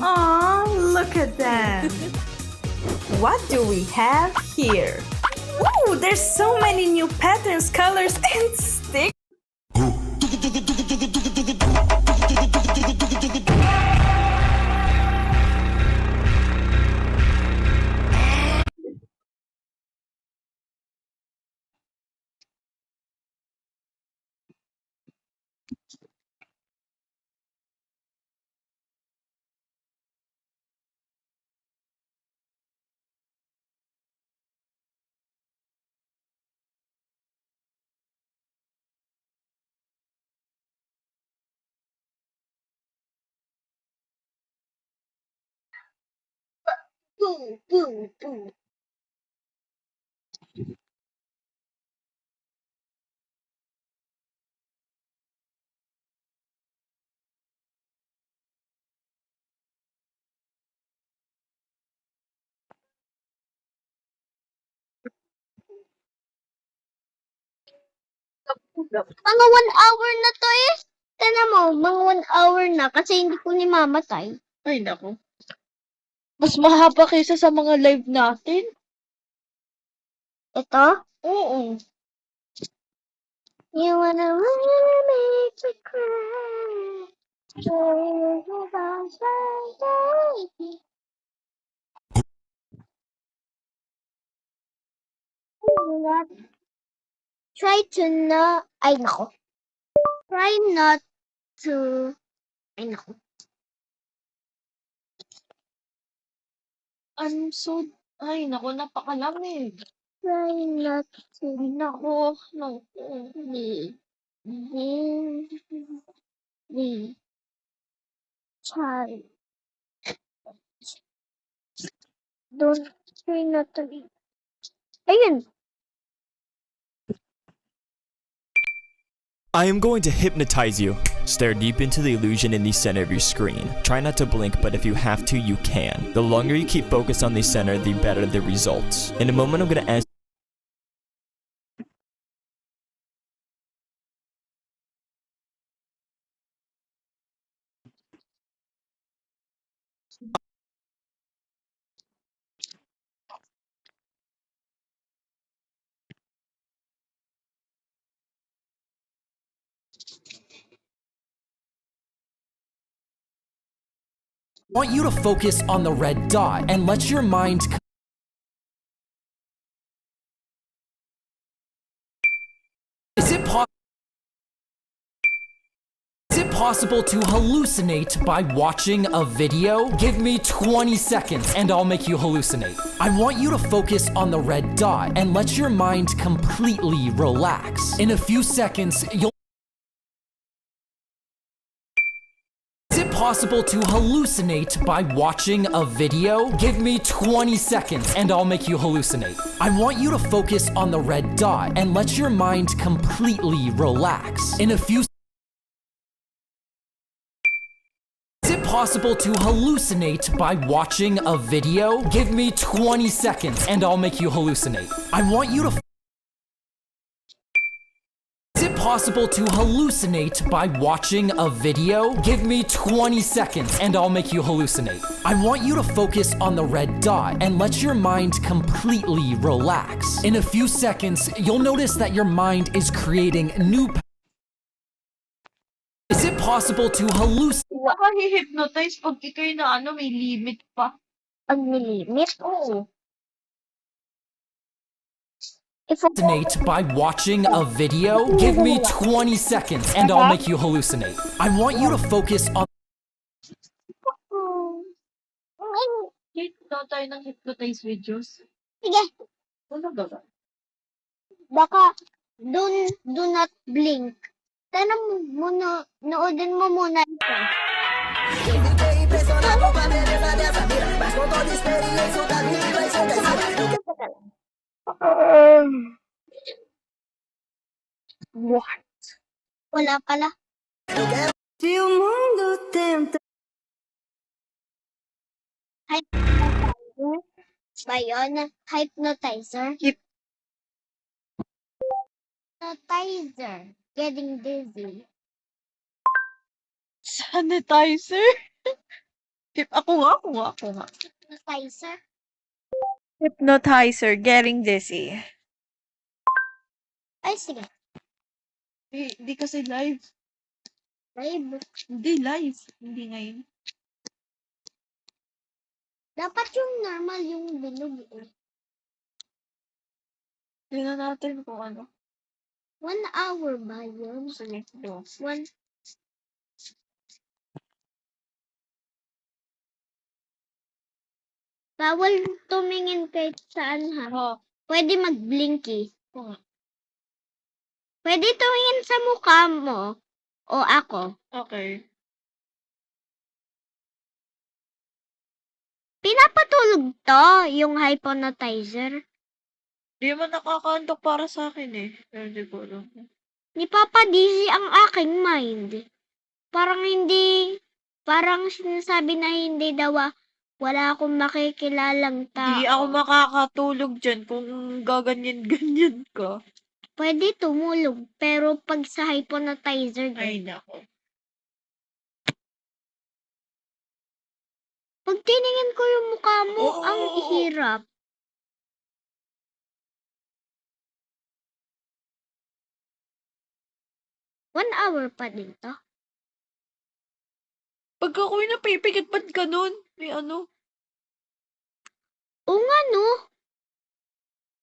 Aw, look at them. What do we have here? Ooh, there's so many new patterns, colors, and stickers. Boom, boom, boom. Mga 1 hour na to eh. Tignan mo, mga 1 hour na kasi hindi ko ni mamatay. Ay, naku. Mas mahaba kaysa sa mga live natin. Ito? Oo. You wanna make me cry. Try to not, ay nako. Try not to, ay nako. Ay, naku, napakalamig. Try not to Ay, naku, be very child. Don't try not to be. Ayun. I am going to hypnotize you. Stare deep into the illusion in the center of your screen. Try not to blink, but if you have to, you can. The longer you keep focused on the center, the better the results. In a moment, I'm going to ask. I want you to focus on the red dot and let your mind. Is it possible? possible to hallucinate by watching a video? Give me 20 seconds and I'll make you hallucinate. I want you to focus on the red dot and let your mind completely relax. In a few seconds, you'll Is it possible to hallucinate by watching a video? Give me 20 seconds and I'll make you hallucinate. I want you to focus on the red dot and let your mind completely relax. In a few Is it possible to hallucinate by watching a video? Give me 20 seconds and I'll make you hallucinate. I want you to Is it possible to hallucinate by watching a video? Give me 20 seconds and I'll make you hallucinate. I want you to focus on the red dot and let your mind completely relax. In a few seconds, you'll notice that your mind is creating new Is it possible to hallucinate? Nakaka-hypnotize pag ikay na may limit pa. Ang limit? Oo. Hallucinate by watching a video? Give me 20 seconds and I'll make you hallucinate. I want you to focus on Hit na tayo ng hypnotize videos. Sige. Ano ba ba? Baka do not blink. Tanong mo na, noodin mo muna ito. What? Wala pala. Hypnotizer? Ba yun? Hypnotizer? Hypnotizer. Getting dizzy. Sanitizer? Ako nga. Hypnotizer? Hypnotizer, getting dizzy. Ay, sige. Hindi kasi live. Live. Hindi live. Hindi ngayon. Dapat yung normal, yung bilog. Tingnan natin kung ano. 1 hour ba yun? Sige, go. Bawal tumingin kahit saan ha. Oh. Pwede mag-blinky. Oo. Pwede tumingin sa mukha mo. O ako. Okay. Pinapatulog to, yung hypnotizer. Di man nakakaantok para sa akin eh. Pero siguro. Ni Papa Dizzy ang aking mind. Parang sinasabi na hindi daw wala akong makikilalang tao. Hindi ako makakatulog dyan kung gaganyan-ganyan ka. Pwede tumulog, pero pag sa hypnotizer, Ay, nako. pag tiningin ko yung mukha mo, ang hirap. One hour pa din to. Pag ako'y napipikit, ba't ganun? May ano? Oo nga, no?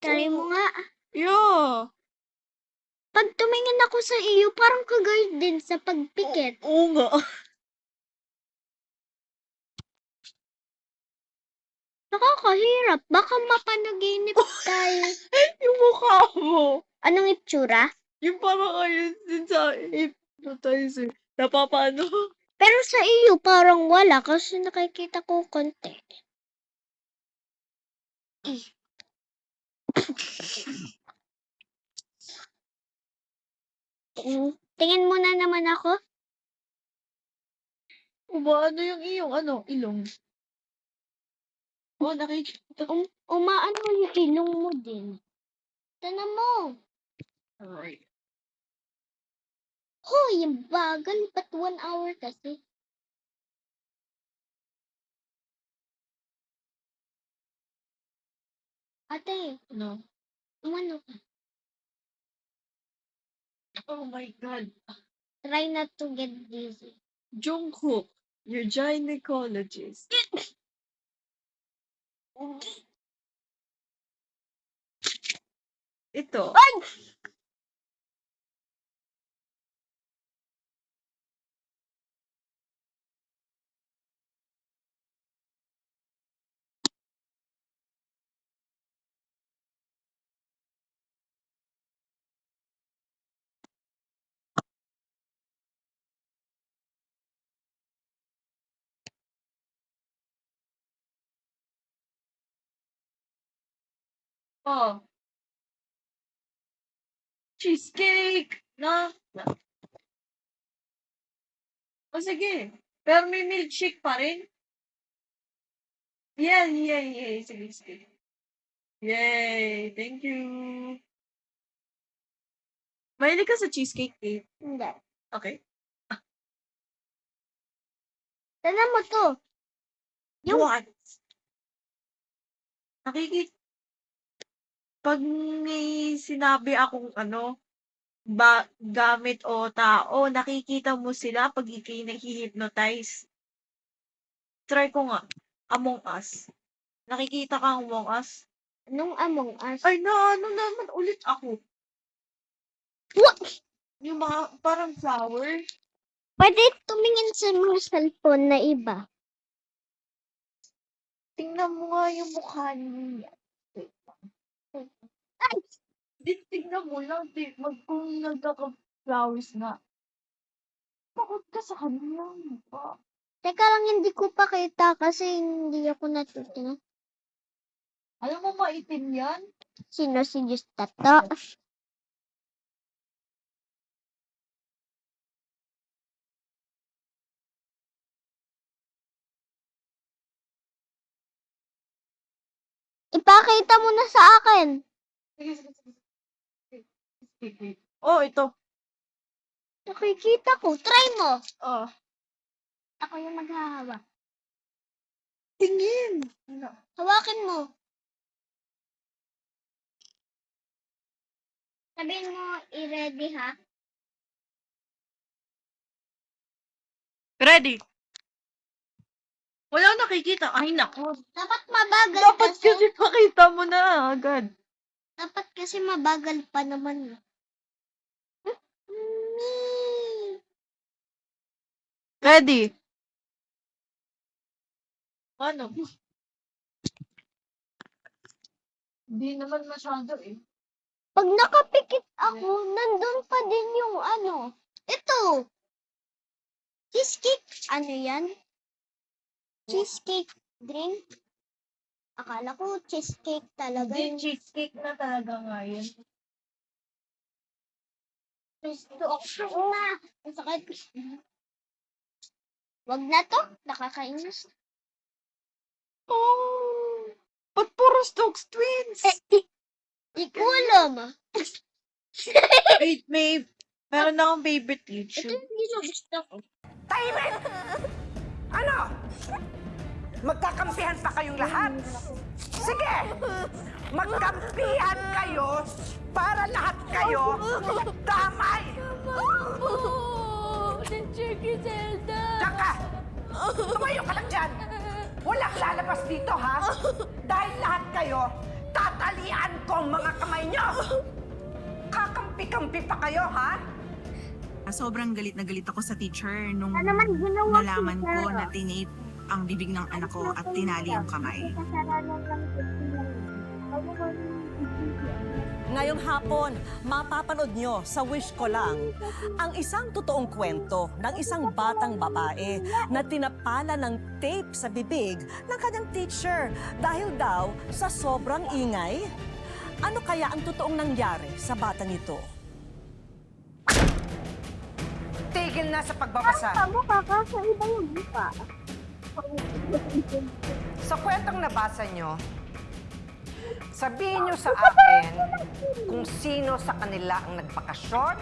Try mo nga. Yeah. Pag tumingin ako sa iyo, parang kagayad din sa pagpikit. Oo nga. Nakakahirap. Baka mapanaginip tayo. Yung mukha mo. Anong itsura? Yung parang ayun din sa hypnotizer. Napapano? Pero sa iyo, parang wala kasi nakikita ko konti. Tingin mo na naman ako. Ano yung iyong ilong? Oh, nakikita. Umaano yung ilong mo din. Tanan mo. Alright. Hoy, yung bagal. Ba't 1 hour kasi? Ate, No. umano ka. Oh my God. Try not to get dizzy. Jungkook, your gynecologist. Ito. Ay! Oh, cheesecake na. O sige. Pero may milkshake pa rin. Yeah. Sige, sige. Yay! Thank you. Mahilig ka sa cheesecake, eh? Hindi. Okay. Tignan mo to. What? Nakikita. Pag may sinabi akong gamit o tao, nakikita mo sila pag ikay nahi-hypnotize. Try ko nga. Among Us. Nakikita ka Among Us? Anong Among Us? Ay, ano naman ulit ako. What? Yung mga parang flower. Pwede tumingin sa mga cellphone na iba. Tingnan mo nga yung mukha niya. Ay! Tingnan mo lang, kung nagkaka-flowers na. Bakit ka sa kanila? Teka lang, hindi ko pa kita kasi hindi ako natutunan. Alam mo, maitim yan? Sino si Justato? Ipakita mo na sa akin. Sige. Oh, ito. Nakikita ko. Try mo. Oh. Ako yung maghahawak. Tingin. Hawakin mo. Sabihin mo, i-ready ha? Ready? Wala nakikita. Ay, nako. Dapat mabagal Dapat kasi pakita mo na agad. Dapat kasi mabagal pa naman. Ready? Ano? Hindi naman masyado eh. Pag nakapikit ako, nandun pa din yung ito. Cheesecake. Ano yan? Cheesecake drink. Akala ko cheesecake talaga. Hindi, cheesecake na talaga nga yun. Gusto na. Ang sakit. Wag na to. Nakakainis. Oh, ba't puro Stokes twins? Di ko alam. Wait, meron na akong favorite YouTube. Hindi ko gusto ko. Tahimik! Ano? Magkakampihan pa kayong lahat? Sige! Magkampihan kayo para lahat kayo damay! Diyan ka! Tumayo ka lang dyan! Walang lalabas dito, ha? Dahil lahat kayo, tatalian ko ang mga kamay nyo! Kakampi-kampi pa kayo, ha? Sobrang galit na galit ako sa teacher nung Ano naman ginawa nalaman ko, ko na tinate ang bibig ng anak ko at tinali yung kamay. Ngayong hapon, mapapanood nyo sa Wish Ko Lang ang isang totoong kwento ng isang batang babae na tinapala ng tape sa bibig ng kanyang teacher dahil daw sa sobrang ingay. Ano kaya ang totoong nangyari sa batang ito? Tigil na sa pagbabasa. Tama ka sa iba yung buka. Sa kwentong nabasa nyo, sabihin nyo sa akin kung sino sa kanila ang nagbakasyon.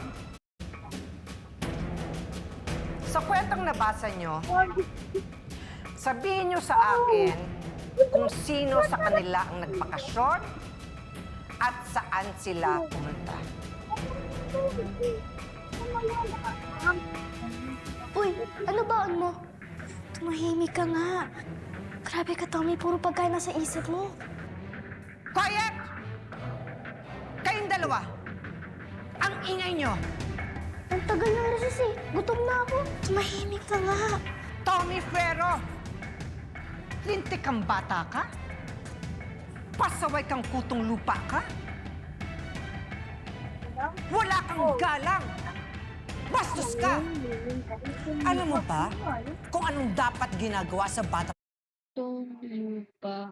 Sa kwentong nabasa nyo, sabihin nyo sa akin kung sino sa kanila ang nagbakasyon at saan sila pumunta. Uy, ano baon mo? Tumahimik ka nga. Grabe ka, Tommy. Puro pagkain nasa isip mo. Quiet! Kayong dalawa, ang ingay nyo. Ang tagal ng recess eh. Gutom na ako. Tumahimik ka nga. Tommy Ferro, lintik kang bata ka? Pasaway kang kutong lupa ka? Wala kang galang! Bastos ka! Alam mo ba kung anong dapat ginagawa sa bata? Itong lupa,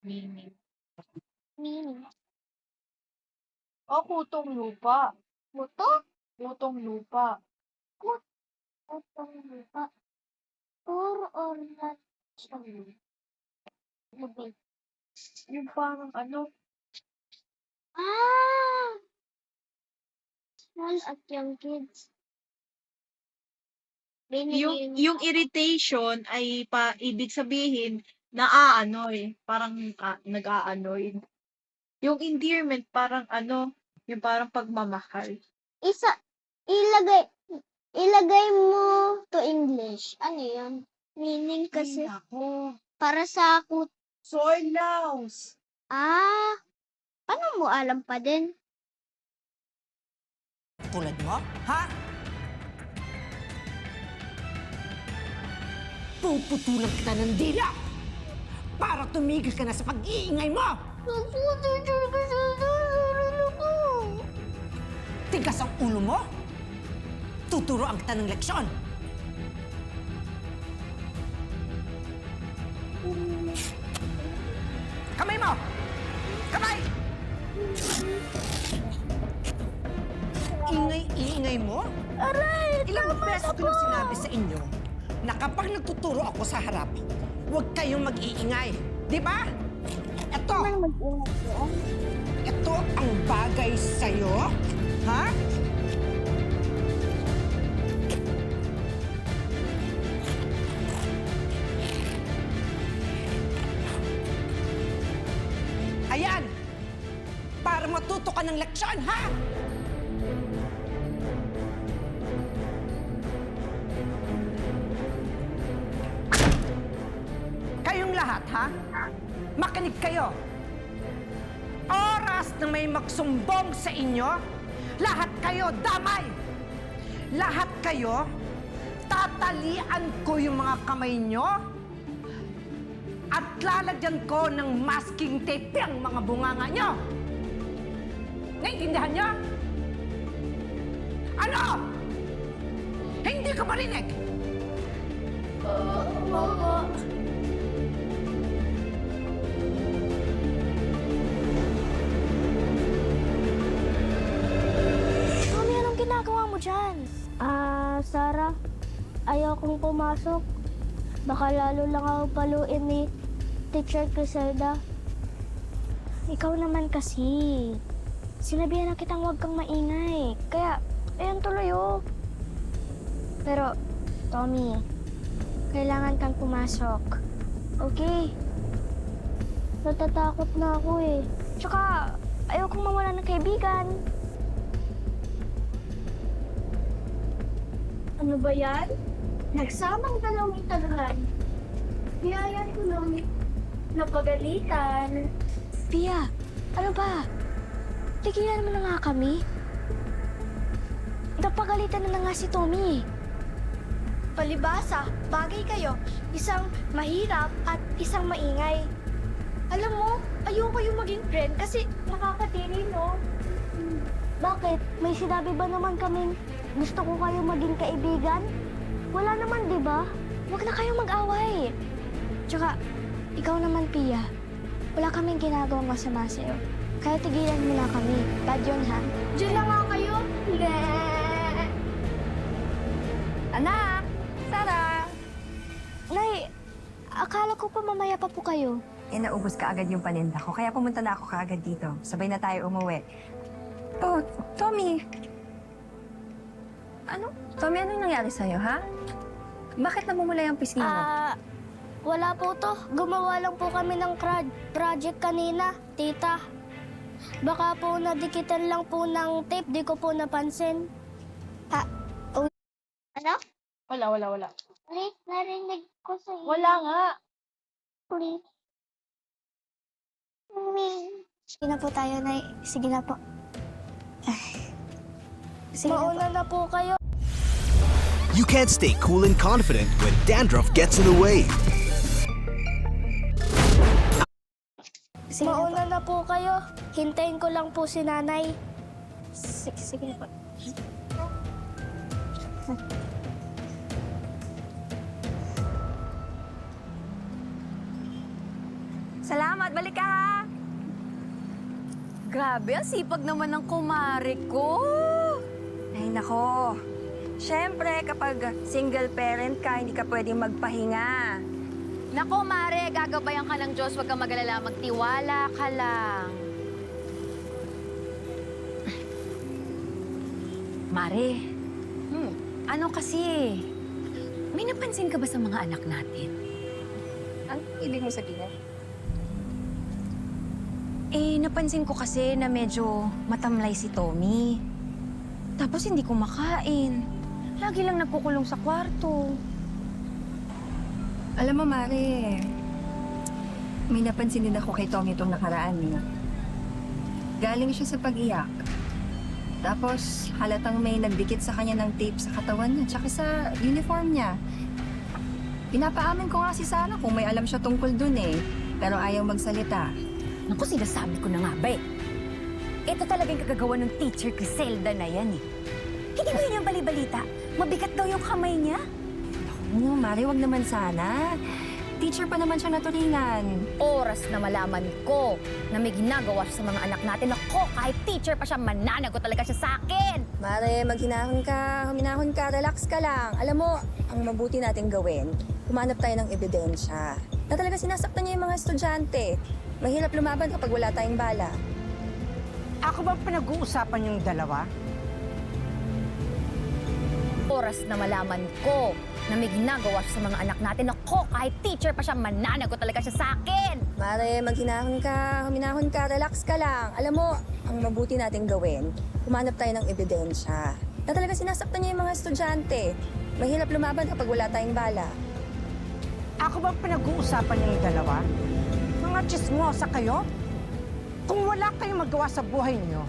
meaning. Meaning. Kutong lupa. Buto? Kutong lupa. Kutong lupa. Or not. Lubig. Yung parang ano, Ah! Small at young kids. yung irritation ay ibig sabihin, naaanoy. Parang nag-aanoy. Yung endearment, parang yung parang pagmamahal. Ilagay mo to English. Ano yun? Meaning kasi. Para sa Soy louse. Paano mo alam pa din? Tulad mo, ha? Puputulan kita ng dila para tumigil ka na sa pag-iingay mo! Tigas ang ulo mo? Tuturoan kita ng leksyon! Kamay mo! Kamay! Ingay-ingay mo? Aray! Ilang beses ko nang sinabi sa inyo na kapag nagtuturo ako sa harap, huwag kayong mag-iingay. Di ba? Ito ang bagay sa'yo? Ha? Ayan! Para matuto ka ng leksyon, ha? Kayong lahat, ha? Makinig kayo. Oras na may magsumbong sa inyo, lahat kayo damay. Lahat kayo, tatalian ko yung mga kamay nyo at lalagyan ko ng masking tape ang mga bunganga nyo. Naintindihan nyo? Ano? Hindi ka marinig? Mami, anong ginagawa mo dyan? Sarah, ayaw kong pumasok. Baka lalo lang ako paluin ni Teacher Criselda. Ikaw naman kasi. Sinabihan na kitang huwag kang maingay. Kaya, ayan tuloy oh. Pero, Tommy, kailangan kang pumasok. Okay? Natatakot na ako eh. Tsaka, ayaw kong mawala ng kaibigan. Ano ba yan? Nagsamang dalawang taluhan. Biyayan ko lang napagalitan. Pia, ano ba? Tigilan mo na nga kami. Napagalitan na nga si Tommy. Palibasa, bagay kayo. Isang mahirap at isang maingay. Alam mo, ayoko yung maging friend kasi nakakatiri, no? Bakit? May sinabi ba naman kaming gusto ko kayo maging kaibigan? Wala naman, di ba? Huwag na kayong mag-away. Tsaka, ikaw naman, Pia. Wala kaming ginagawang masama sa'yo. Kaya tigilan mo na kami. Bad yun, ha? Diyan lang nga kayo. Anak! Sarah! Nay, akala ko pa mamaya pa po kayo. Naubos ka agad yung paninda ko, kaya pumunta na ako kaagad dito. Sabay na tayo umuwi. Oh, Tommy! Tommy, anong nangyari sa'yo, ha? Bakit namumula yung pisngi mo? Wala po to. Gumawa lang po kami ng project kanina, tita. Baka po nadikitan lang po ng tape, di ko po napansin. Ano? Wala. Please, narinig ko sa iyo. Wala nga. Please. Sige na po tayo, Nay. Sige na po. Sige Mauna na po kayo. You can't stay cool and confident when dandruff gets in the way. Mauna na po kayo. Hintayin ko lang po si Nanay. Sige na po. Salamat! Balik ka, ha? Grabe, ang sipag naman ng kumare ko. Ay, nako. Siyempre, kapag single parent ka, hindi ka pwedeng magpahinga. Nako, Mare, gagabayan ka ng Diyos. Huwag kang mag-alala, magtiwala ka lang. Mare, ano kasi? May napansin ka ba sa mga anak natin? Ang ibig mo sabihin? Napansin ko kasi na medyo matamlay si Tommy. Tapos hindi kumakain. Lagi lang nagkukulong sa kwarto. Alam mo, Mare, may napansin din ako kay Tommy itong nakaraan niya. Galing siya sa pag-iyak. Tapos halatang may nagdikit sa kanya ng tape sa katawan niya tsaka sa uniform niya. Pinapaamin ko nga si Sarah kung may alam siya tungkol dun eh. Pero ayaw magsalita. Naku, sinasabi ko na nga ba eh. Ito talagang kagagawa ng teacher Griselda na yan eh. Hindi ba yun yung balibalita? Mabigat daw yung kamay niya? Naku, Mare, wag naman sana. Teacher pa naman siya naturingan. Oras na malaman ko na may ginagawa siya sa mga anak natin. Ako, kahit teacher pa siya, mananagot talaga siya sa akin. Mare, maghinahon ka, huminahon ka, relax ka lang. Alam mo, ang mabuti nating gawin, humanap tayo ng ebidensya. Na talaga sinasaktan niya yung mga estudyante. Mahirap lumaban kapag wala tayong bala. Ako ba pinag-uusapan yung dalawa? Oras na malaman ko na may ginagawa siya sa mga anak natin. Ako, kahit teacher pa siya, mananagot talaga siya sa akin. Mare, maghinahon ka, huminahon ka, relax ka lang. Alam mo, ang mabuti nating gawin, humanap tayo ng ebidensya. Na talaga sinasaktan niya yung mga estudyante. Mahirap lumaban kapag wala tayong bala. Ako ba pinag-uusapan yung dalawa? Mga chismosa kayo? Kung wala kayong magawa sa buhay niyo,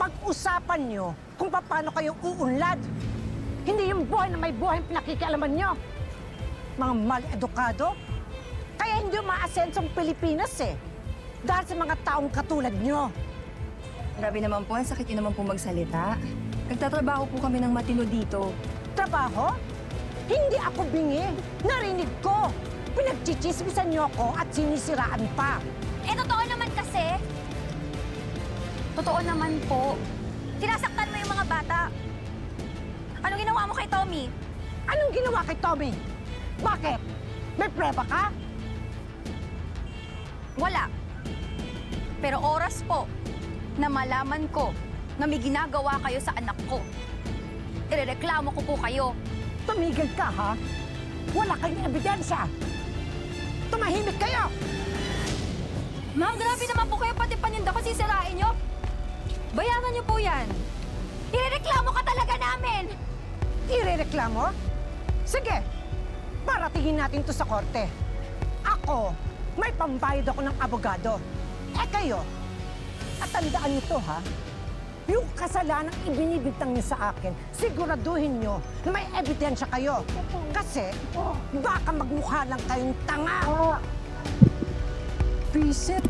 pag-usapan niyo kung paano kayo uunlad. Hindi yung buhay na may buhay ang pinakikialaman niyo. Mga mal-edukado. Kaya hindi umaasenso ang Pilipinas eh. Dahil sa mga taong katulad niyo. Grabe naman po, ang sakit niyo naman po magsalita. Nagtatrabaho po kami ng matino dito. Trabaho? Hindi ako bingi. Narinig ko. Pinagchichismisan niyo ako at sinisiraan pa. Totoo naman kasi. Totoo naman po. Sinasaktan mo yung mga bata. Anong ginawa mo kay Tommy? Anong ginawa kay Tommy? Bakit? May preba ka? Wala. Pero oras po na malaman ko na may ginagawa kayo sa anak ko. Irereklamo ko po kayo. Tumigil ka, ha? Wala kayong ebidensya. Tumahimik kayo! Ma'am, grabe naman po kayo, pati paninda ko sisirain nyo. Bayaran nyo po yan. Irereklamo ka talaga namin! Irereklamo? Sige, paratingin natin to sa korte. Ako, may pambayad ako ng abogado. Kayo, at tandaan nyo to, ha? Yung kasalanang ibinibintang niyo sa akin, siguraduhin niyo na may ebidensya kayo. Kasi baka magmukha lang kayong tanga. Visit.